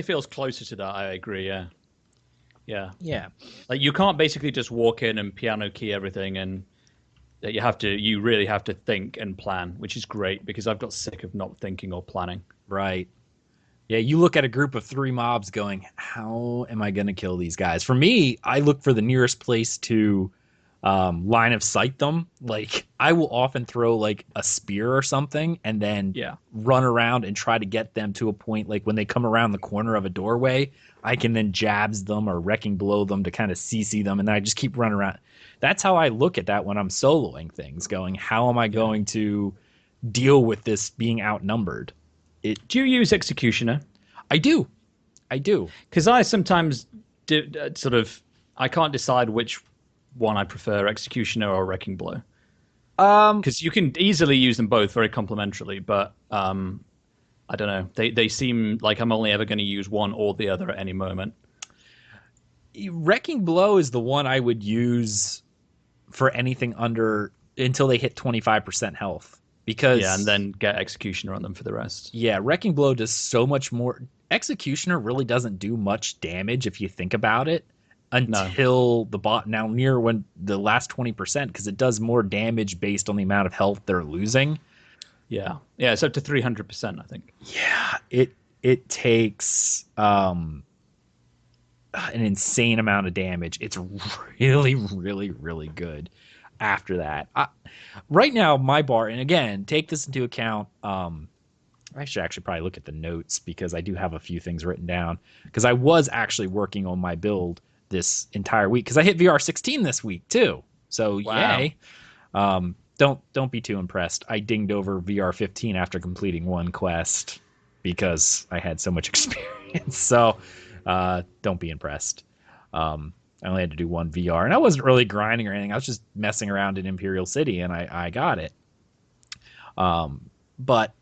feels closer to that. I agree. Yeah. Yeah. Yeah. Like you can't basically just walk in and piano key everything, and you really have to think and plan, which is great because I've got sick of not thinking or planning. Right. Yeah, you look at a group of 3 mobs going, how am I going to kill these guys? For me, I look for the nearest place to line of sight them. Like I will often throw like a spear or something and then run around and try to get them to a point like when they come around the corner of a doorway, I can then jabs them or wrecking blow them to kind of CC them, and then I just keep running around. That's how I look at that when I'm soloing things, going, how am I going to deal with this being outnumbered? Do you use Executioner? I do. Because I sometimes I can't decide which one I prefer, Executioner or Wrecking Blow. Because you can easily use them both very complementarily, but I don't know. They seem like I'm only ever going to use one or the other at any moment. Wrecking Blow is the one I would use for anything until they hit 25% health. Because and then get Executioner on them for the rest. Yeah, Wrecking Blow does so much more. Executioner really doesn't do much damage if you think about it. Until the bot near when the last 20%, because it does more damage based on the amount of health they're losing. Yeah, it's up to 300%, I think. Yeah, it takes an insane amount of damage. It's really, really, really good. After that, right now my bar, and again, take this into account. I should actually probably look at the notes because I do have a few things written down because I was actually working on my build this entire week because I hit VR 16 this week too. So yay. Don't be too impressed. I dinged over VR 15 after completing one quest. because I had so much experience. So don't be impressed. I only had to do one VR, and I wasn't really grinding or anything. I was just messing around in Imperial City, and I got it. But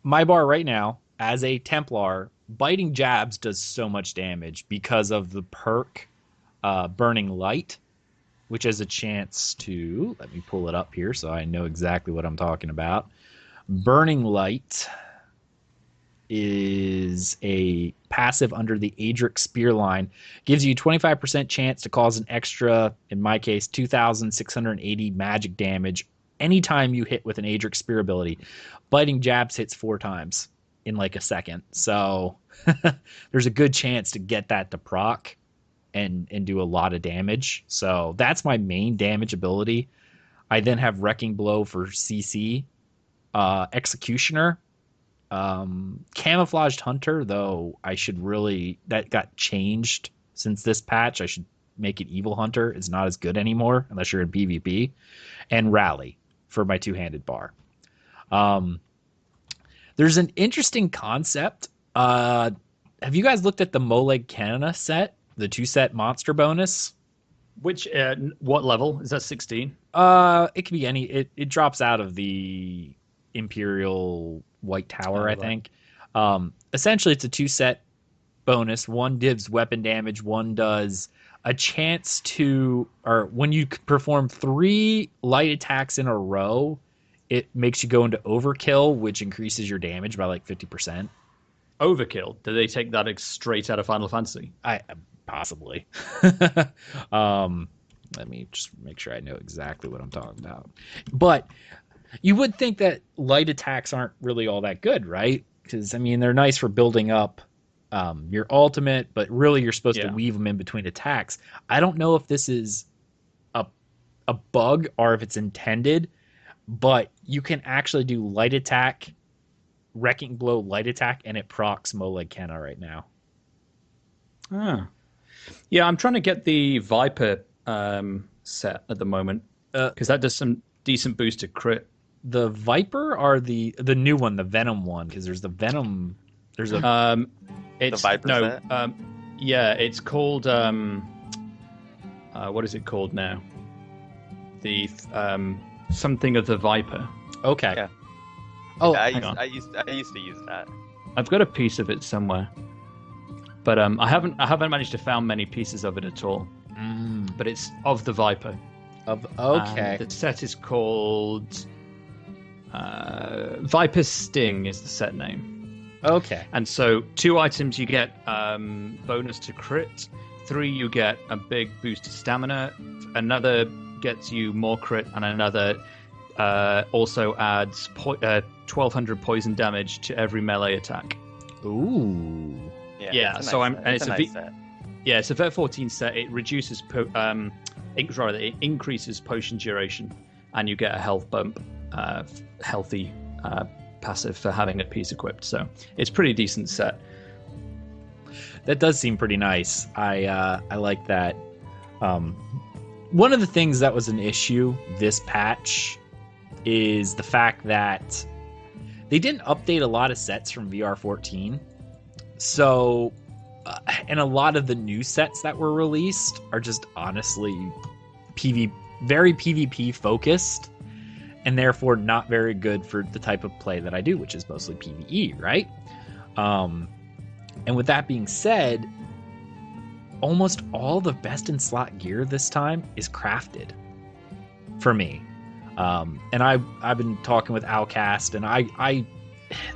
my bar right now, as a Templar, biting jabs does so much damage because of the perk Burning Light, which has a chance to, let me pull it up here so I know exactly what I'm talking about. Burning Light is a passive under the Adric Spear line. Gives you 25% chance to cause an extra, in my case, 2,680 magic damage anytime you hit with an Adric Spear ability. Biting jabs hits 4 times in like a second. So there's a good chance to get that to proc and do a lot of damage. So that's my main damage ability. I then have Wrecking Blow for CC. Executioner. Camouflaged Hunter, though I should really, that got changed since this patch. I should make it Evil Hunter. It's not as good anymore unless you're in PvP. And Rally for my two-handed bar. There's an interesting concept. Have you guys looked at the Moleg Canna set? The 2-set monster bonus? Which, what level? Is that 16? It could be any. It drops out of the Imperial White Tower, I think. Essentially, it's a 2-set bonus. One gives weapon damage. One does a chance to, or when you perform 3 light attacks in a row, it makes you go into overkill, which increases your damage by like 50%. Overkill? Do they take that straight out of Final Fantasy? Possibly. Let me just make sure I know exactly what I'm talking about. But you would think that light attacks aren't really all that good, right? Because, I mean, they're nice for building up your ultimate, but really you're supposed to weave them in between attacks. I don't know if this is a bug or if it's intended, but you can actually do light attack, Wrecking Blow light attack, and it procs Moleg Canna right now. Yeah, I'm trying to get the Viper set at the moment because that does some decent boost to crit. The Viper or the new one, the Venom one? Because there's the Venom. There's a it's the Viper set? Yeah, it's called what is it called now? The something of the Viper. Okay. Yeah. Oh, I used to use that. I've got a piece of it somewhere, but I haven't managed to find many pieces of it at all. But it's of the Viper. Okay. The set is called Viper Sting is the set name. Okay. And so 2 items you get bonus to crit. 3 you get a big boost to stamina. Another gets you more crit, and another also adds 1,200 poison damage to every melee attack. Ooh. Yeah. It's a So nice I'm, and it's a nice set. Yeah, it's a Vet 14 set. It reduces, it increases potion duration, and you get a health bump, healthy passive for having a piece equipped. So it's pretty decent set. That does seem pretty nice. I like that. One of the things that was an issue this patch is the fact that they didn't update a lot of sets from VR 14. So, and a lot of the new sets that were released are just honestly very PvP focused, and therefore not very good for the type of play that I do, which is mostly PvE, right? And with that being said, almost all the best in slot gear this time is crafted for me. And I've been talking with Outcast, and I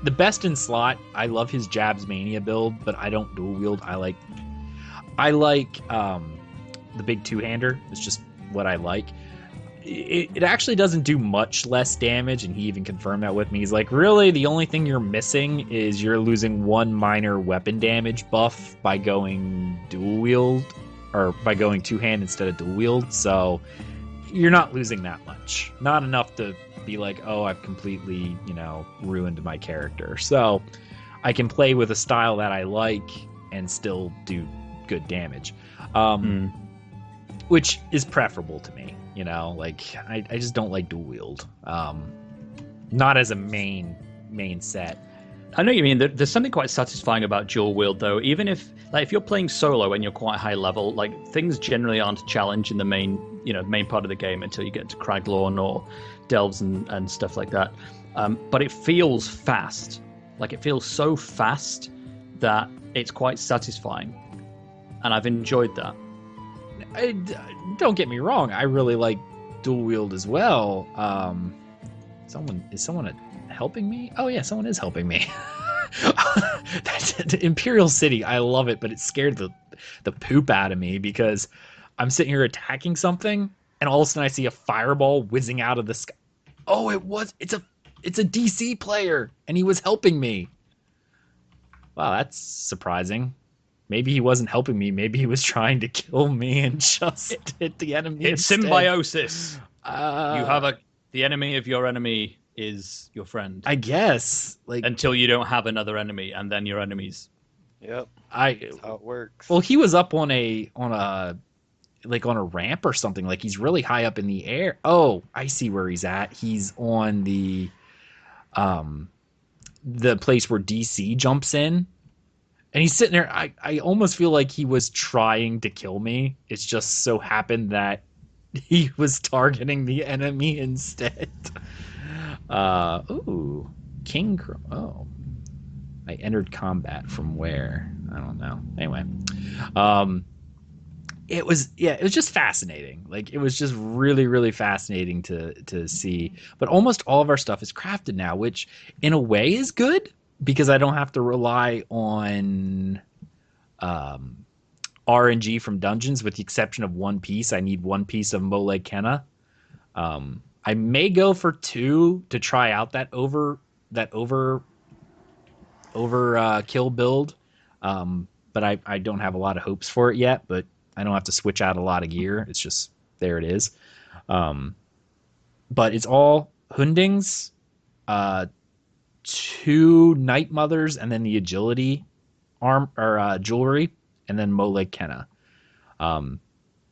the best in slot, I love his Jabs Mania build, but I don't dual wield. I like the big two-hander. It's just what I like. It actually doesn't do much less damage, and he even confirmed that with me. He's like, really, the only thing you're missing is you're losing 1 minor weapon damage buff by going dual wield, or by going two-hand instead of dual wield, so you're not losing that much. Not enough to be like, oh, I've completely, ruined my character. So I can play with a style that I like and still do good damage, which is preferable to me. I just don't like dual wield. Not as a main set. I know what you mean. There's something quite satisfying about dual wield, though. Even if you're playing solo and you're quite high level, like things generally aren't a challenge in the main part of the game until you get to Craglorn or Delves and stuff like that. But it feels fast. Like it feels so fast that it's quite satisfying, and I've enjoyed that. Don't get me wrong. I really like dual wield as well. Is someone helping me? Oh yeah, someone is helping me. That's Imperial City. I love it, but it scared the poop out of me because I'm sitting here attacking something, and all of a sudden I see a fireball whizzing out of the sky. Oh, it's a DC player, and he was helping me. Wow, that's surprising. Maybe he wasn't helping me. Maybe he was trying to kill me and just hit the enemy. It's instead. symbiosis. You have the enemy of your enemy is your friend. I guess, until you don't have another enemy, and then your enemies. Yep. That's how it works. Well, he was up on a ramp or something. Like he's really high up in the air. Oh, I see where he's at. He's on the place where DC jumps in. And he's sitting there. I almost feel like he was trying to kill me. It's just so happened that he was targeting the enemy instead. Ooh, King. Oh, I entered combat from where? I don't know. Anyway, it was just fascinating. Like it was just really, really fascinating to see. But almost all of our stuff is crafted now, which in a way is good because I don't have to rely on RNG from dungeons, with the exception of one piece. I need one piece of Mole Kenna. I may go for 2 to try out that over kill build, but I don't have a lot of hopes for it yet. But I don't have to switch out a lot of gear. It's just there it is. But it's all Hundings, 2 Night Mothers, and then the agility jewelry, and then Mole Kenna,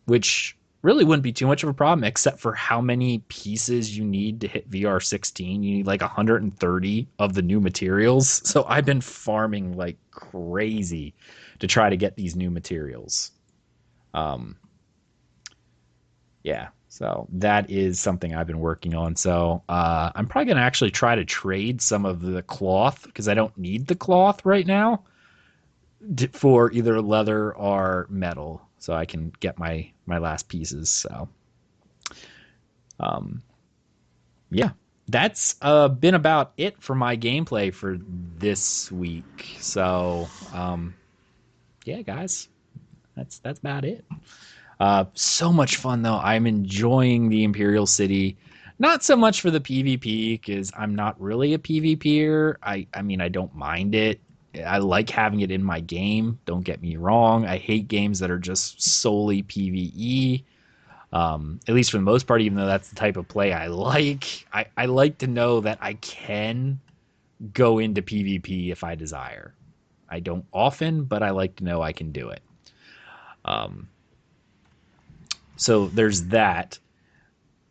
which really wouldn't be too much of a problem, except for how many pieces you need to hit VR16. You need like 130 of the new materials. So I've been farming like crazy to try to get these new materials. Yeah, so that is something I've been working on. So I'm probably going to actually try to trade some of the cloth, because I don't need the cloth right now, for either leather or metal, so I can get my last pieces. So yeah, that's been about it for my gameplay for this week. So yeah, guys, that's about it. So much fun though. I'm enjoying the Imperial City. Not so much for the PvP, because I'm not really a PvPer. I mean, I don't mind it. I like having it in my game. Don't get me wrong. I hate games that are just solely PvE. At least for the most part, even though that's the type of play I like. I like to know that I can go into PvP if I desire. I don't often, but I like to know I can do it. So there's that.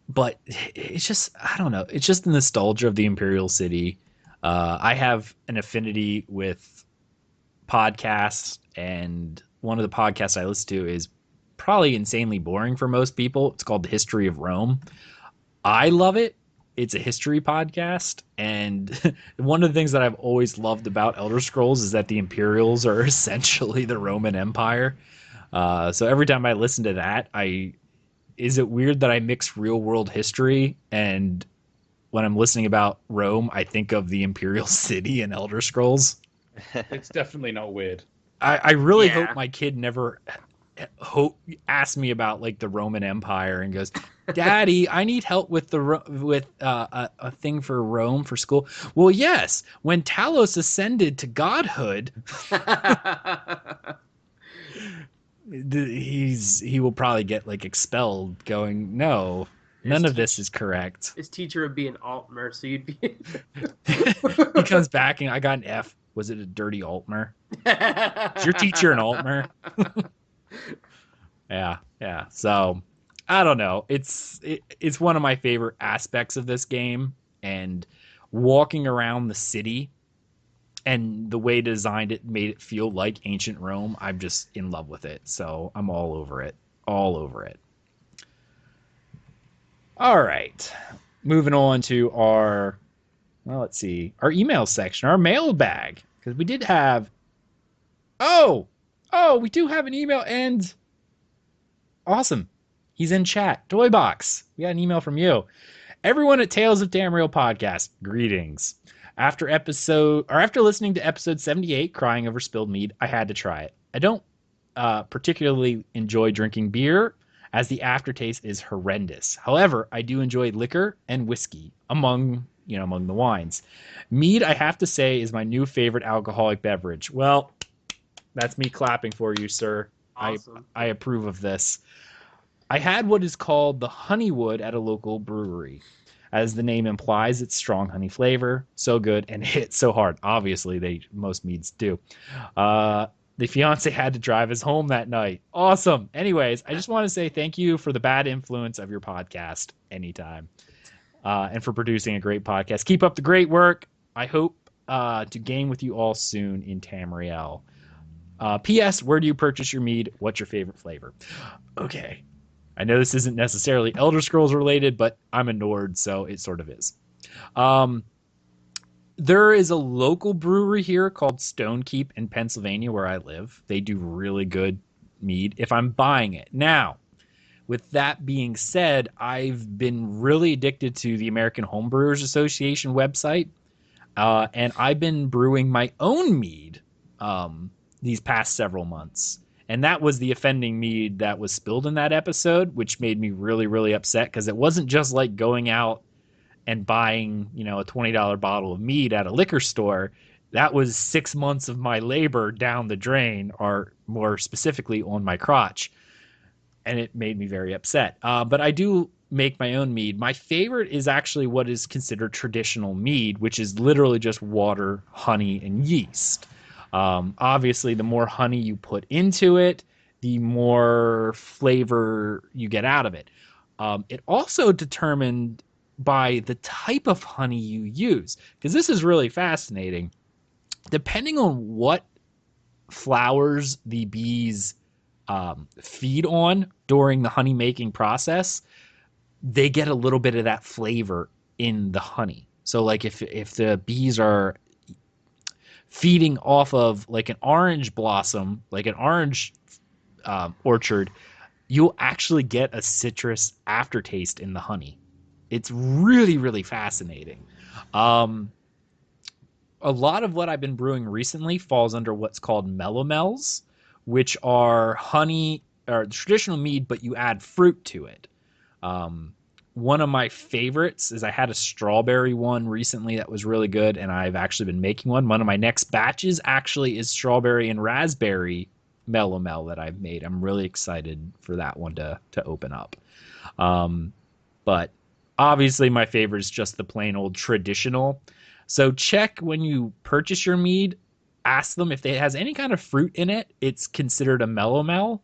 But it's just, I don't know. It's just the nostalgia of the Imperial City. I have an affinity with podcasts, and one of the podcasts I listen to is probably insanely boring for most people. It's called The History of Rome. I love it. It's a history podcast, and one of the things that I've always loved about Elder Scrolls is that the Imperials are essentially the Roman Empire. So every time I listen to that, is it weird that I mix real world history, and when I'm listening about Rome, I think of the Imperial City and Elder Scrolls? It's definitely not weird. I really hope my kid never asks me about like the Roman Empire and goes, "Daddy, I need help with a thing for Rome for school." Well, yes, when Talos ascended to godhood, he will probably get like expelled. Going, no. None of this is correct. His teacher would be an Altmer, so you'd be. He comes back and I got an F. Was it a dirty Altmer? Is your teacher an Altmer? Yeah. So I don't know. It's one of my favorite aspects of this game, and walking around the city and the way designed it made it feel like ancient Rome. I'm just in love with it, so I'm all over it. All over it. All right. Moving on to our, well, let's see, our email section, our mailbag. Because we did have, we do have an email, and awesome. He's in chat. Toybox, we got an email from you. Everyone at Tales of Tamriel podcast, greetings. After listening to episode 78, Crying Over Spilled Mead, I had to try it. I don't particularly enjoy drinking beer, as the aftertaste is horrendous. However, I do enjoy liquor and whiskey among the wines. Mead, I have to say, is my new favorite alcoholic beverage. Well, that's me clapping for you, sir. Awesome. I approve of this. I had what is called the Honeywood at a local brewery. As the name implies, it's strong honey flavor, so good, and hits so hard. Obviously, most meads do. The fiance had to drive us home that night. Awesome. Anyways, I just want to say thank you for the bad influence of your podcast anytime, and for producing a great podcast. Keep up the great work. I hope to game with you all soon in Tamriel. P.S. Where do you purchase your mead? What's your favorite flavor? Okay. I know this isn't necessarily Elder Scrolls related, but I'm a Nord, so it sort of is. There is a local brewery here called Stonekeep in Pennsylvania where I live. They do really good mead if I'm buying it. Now, with that being said, I've been really addicted to the American Homebrewers Association website, and I've been brewing my own mead these past several months. And that was the offending mead that was spilled in that episode, which made me really, really upset, because it wasn't just like going out and buying, a $20 bottle of mead at a liquor store. That was 6 months of my labor down the drain, or more specifically on my crotch. And it made me very upset. But I do make my own mead. My favorite is actually what is considered traditional mead, which is literally just water, honey, and yeast. Obviously, the more honey you put into it, the more flavor you get out of it. It also determined by the type of honey you use, because this is really fascinating. Depending on what flowers the bees feed on during the honey making process, they get a little bit of that flavor in the honey. So like if the bees are feeding off of like an orange blossom, like an orange orchard, you'll actually get a citrus aftertaste in the honey. It's really, really fascinating. A lot of what I've been brewing recently falls under what's called melomels, which are honey or traditional mead, but you add fruit to it. One of my favorites is I had a strawberry one recently that was really good, and I've actually been making one. One of my next batches actually is strawberry and raspberry melomel that I've made. I'm really excited for that one to open up. But obviously my favorite is just the plain old traditional. So check when you purchase your mead, ask them if it has any kind of fruit in it. It's considered a melomel.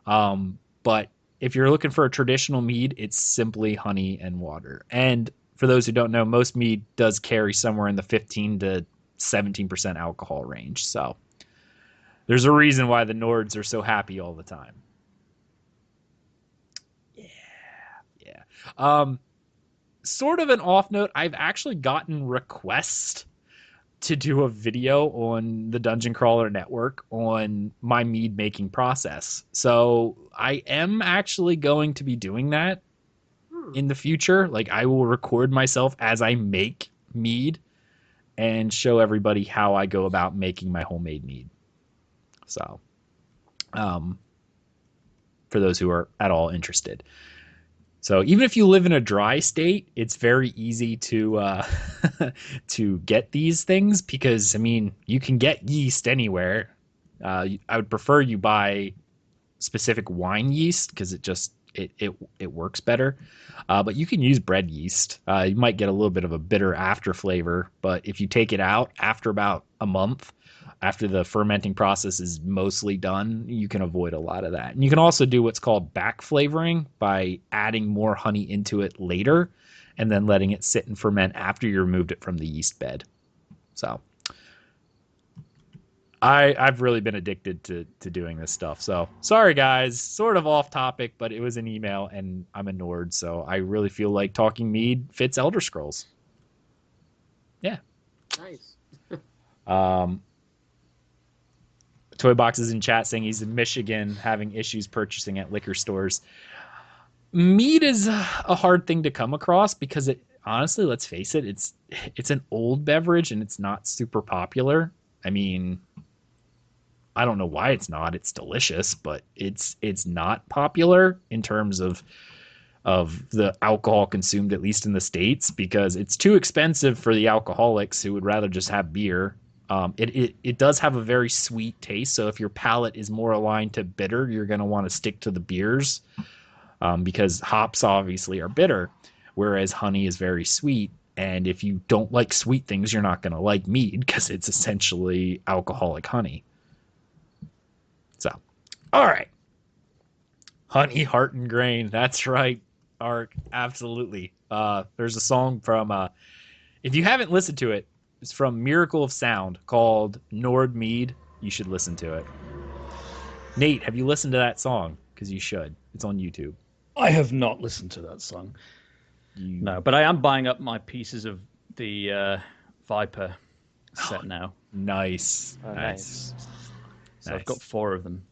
But if you're looking for a traditional mead, it's simply honey and water. And for those who don't know, most mead does carry somewhere in the 15 to 17% alcohol range. So there's a reason why the Nords are so happy all the time. Yeah. Sort of an off note, I've actually gotten requests to do a video on the Dungeon Crawler Network on my mead making process. So I am actually going to be doing that in the future. Like, I will record myself as I make mead and show everybody how I go about making my homemade mead. So, for those who are at all interested. So even if you live in a dry state, it's very easy to to get these things, because I mean, you can get yeast anywhere. I would prefer you buy specific wine yeast, because it works better. But you can use bread yeast. You might get a little bit of a bitter after flavor, but if you take it out after about a month, after the fermenting process is mostly done, you can avoid a lot of that. And you can also do what's called back flavoring by adding more honey into it later and then letting it sit and ferment after you removed it from the yeast bed. So I've really been addicted to doing this stuff. So sorry guys, sort of off topic, but it was an email and I'm a Nord, so I really feel like talking mead fits Elder Scrolls. Yeah. Nice. Toy Box is in chat saying he's in Michigan having issues purchasing at liquor stores. Mead is a hard thing to come across because it honestly, let's face it, it's an old beverage and it's not super popular. I mean, I don't know why it's not. It's delicious, but it's not popular in terms of the alcohol consumed, at least in the States, because it's too expensive for the alcoholics who would rather just have beer. It does have a very sweet taste, so if your palate is more aligned to bitter, you're going to want to stick to the beers, because hops obviously are bitter, whereas honey is very sweet. And if you don't like sweet things, you're not going to like mead because it's essentially alcoholic honey. So, all right. Honey, Heart, and Grain. That's right, Ark. Absolutely. There's a song from, if you haven't listened to it, it's from Miracle of Sound called Nord Mead. You should listen to it. Nate, have you listened to that song? Because you should. It's on YouTube. I have not listened to that song. No, but I am buying up my pieces of the Viper set now. Nice. Oh, nice. So I've got 4 of them.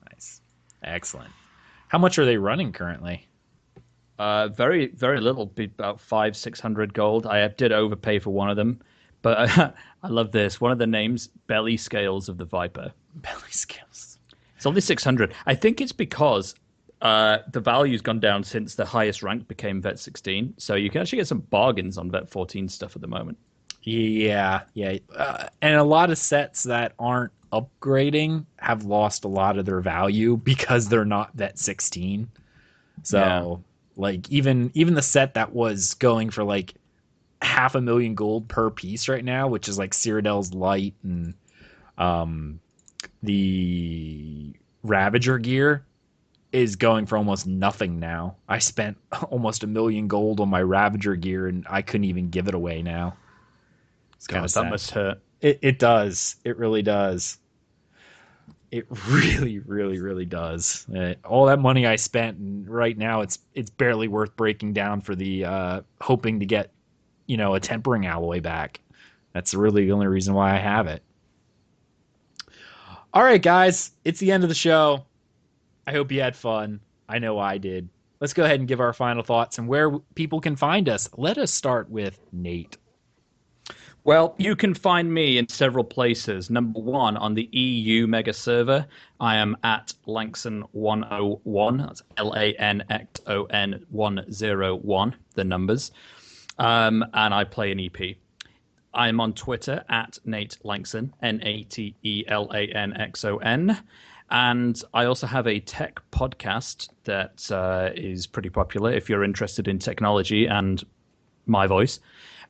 Nice. Excellent. How much are they running currently? Very, very little, about 500-600 gold. I did overpay for one of them, but I love this. One of the names, Belly Scales of the Viper. Belly Scales. It's only 600. I think it's because the value's gone down since the highest rank became Vet 16, so you can actually get some bargains on Vet 14 stuff at the moment. Yeah. And a lot of sets that aren't upgrading have lost a lot of their value because they're not Vet 16. So, like, even the set that was going for like 500,000 gold per piece right now, which is like Cyrodiil's Light and the Ravager gear, is going for almost nothing now. I spent almost 1,000,000 gold on my Ravager gear and I couldn't even give it away now. It's kind of sad. That must hurt. It does. It really does. It really, really, really does. All that money I spent, and right now it's barely worth breaking down for the hoping to get, a tempering alloy back. That's really the only reason why I have it. All right, guys, it's the end of the show. I hope you had fun. I know I did. Let's go ahead and give our final thoughts and where people can find us. Let us start with Nate. Well, you can find me in several places. Number 1, on the EU mega server, I am at Lanxon101. That's LANXON 101, the numbers. And I play an EP. I'm on Twitter at Nate Lanxon, NATELANXON. And I also have a tech podcast that is pretty popular if you're interested in technology and my voice.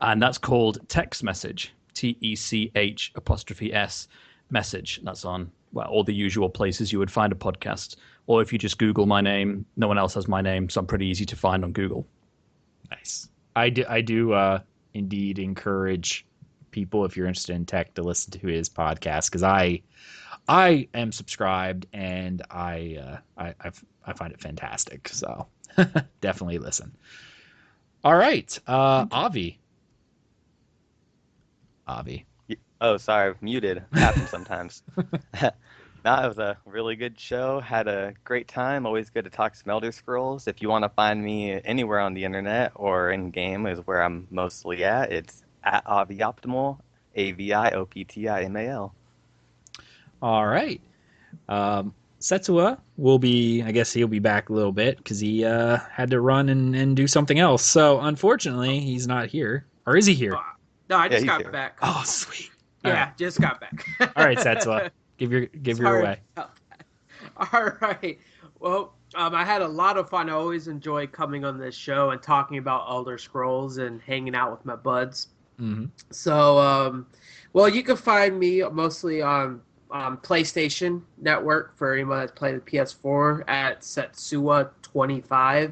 And that's called Text Message, TECH' message. That's on all the usual places you would find a podcast. Or if you just Google my name, no one else has my name, so I'm pretty easy to find on Google. Nice. I do indeed encourage people, if you're interested in tech, to listen to his podcast, because I am subscribed and I find it fantastic. So definitely listen. All right, Avi. Oh, sorry, muted. Happens sometimes. No, it was a really good show. Had a great time. Always good to talk some Elder Scrolls. If you want to find me anywhere on the internet or in game is where I'm mostly at. It's at Avi Optimal, AVIOPTIMAL. All right. Setsua will be, I guess he'll be back a little bit because he had to run and do something else. So unfortunately, he's not here. Or is he here? No, I just he's got here. back. Oh, sweet. Yeah, just got back. All right, Setsua. Give your away. All right. Well, I had a lot of fun. I always enjoy coming on this show and talking about Elder Scrolls and hanging out with my buds. Mm-hmm. So, you can find me mostly on PlayStation Network for anyone that's playing the PS4 at Setsua 25,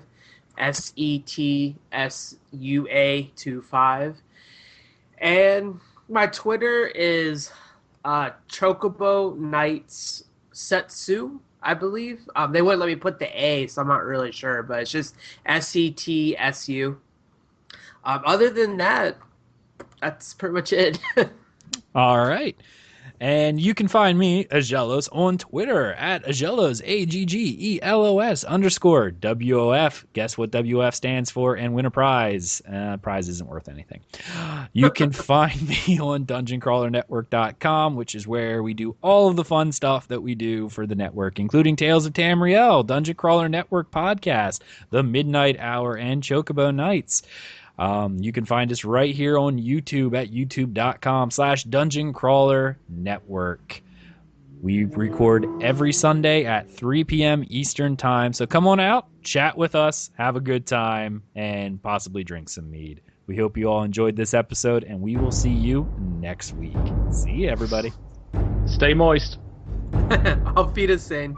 SETSUA 25, and my Twitter is Chocobo Knights Setsu, I believe. They wouldn't let me put the A, so I'm not really sure, but it's just SETSU. Other than that, that's pretty much it. All right. And you can find me, Aggelos, on Twitter at Aggelos, AGGELOS_WOF. Guess what WF stands for and win a prize. Prize isn't worth anything. You can find me on DungeonCrawlerNetwork.com, which is where we do all of the fun stuff that we do for the network, including Tales of Tamriel, Dungeon Crawler Network Podcast, The Midnight Hour, and Chocobo Nights. You can find us right here on YouTube at youtube.com/Dungeon Crawler Network. We record every Sunday at 3 p.m. Eastern Time. So come on out, chat with us, have a good time, and possibly drink some mead. We hope you all enjoyed this episode, and we will see you next week. See you, everybody. Stay moist. Auf Wiedersehen.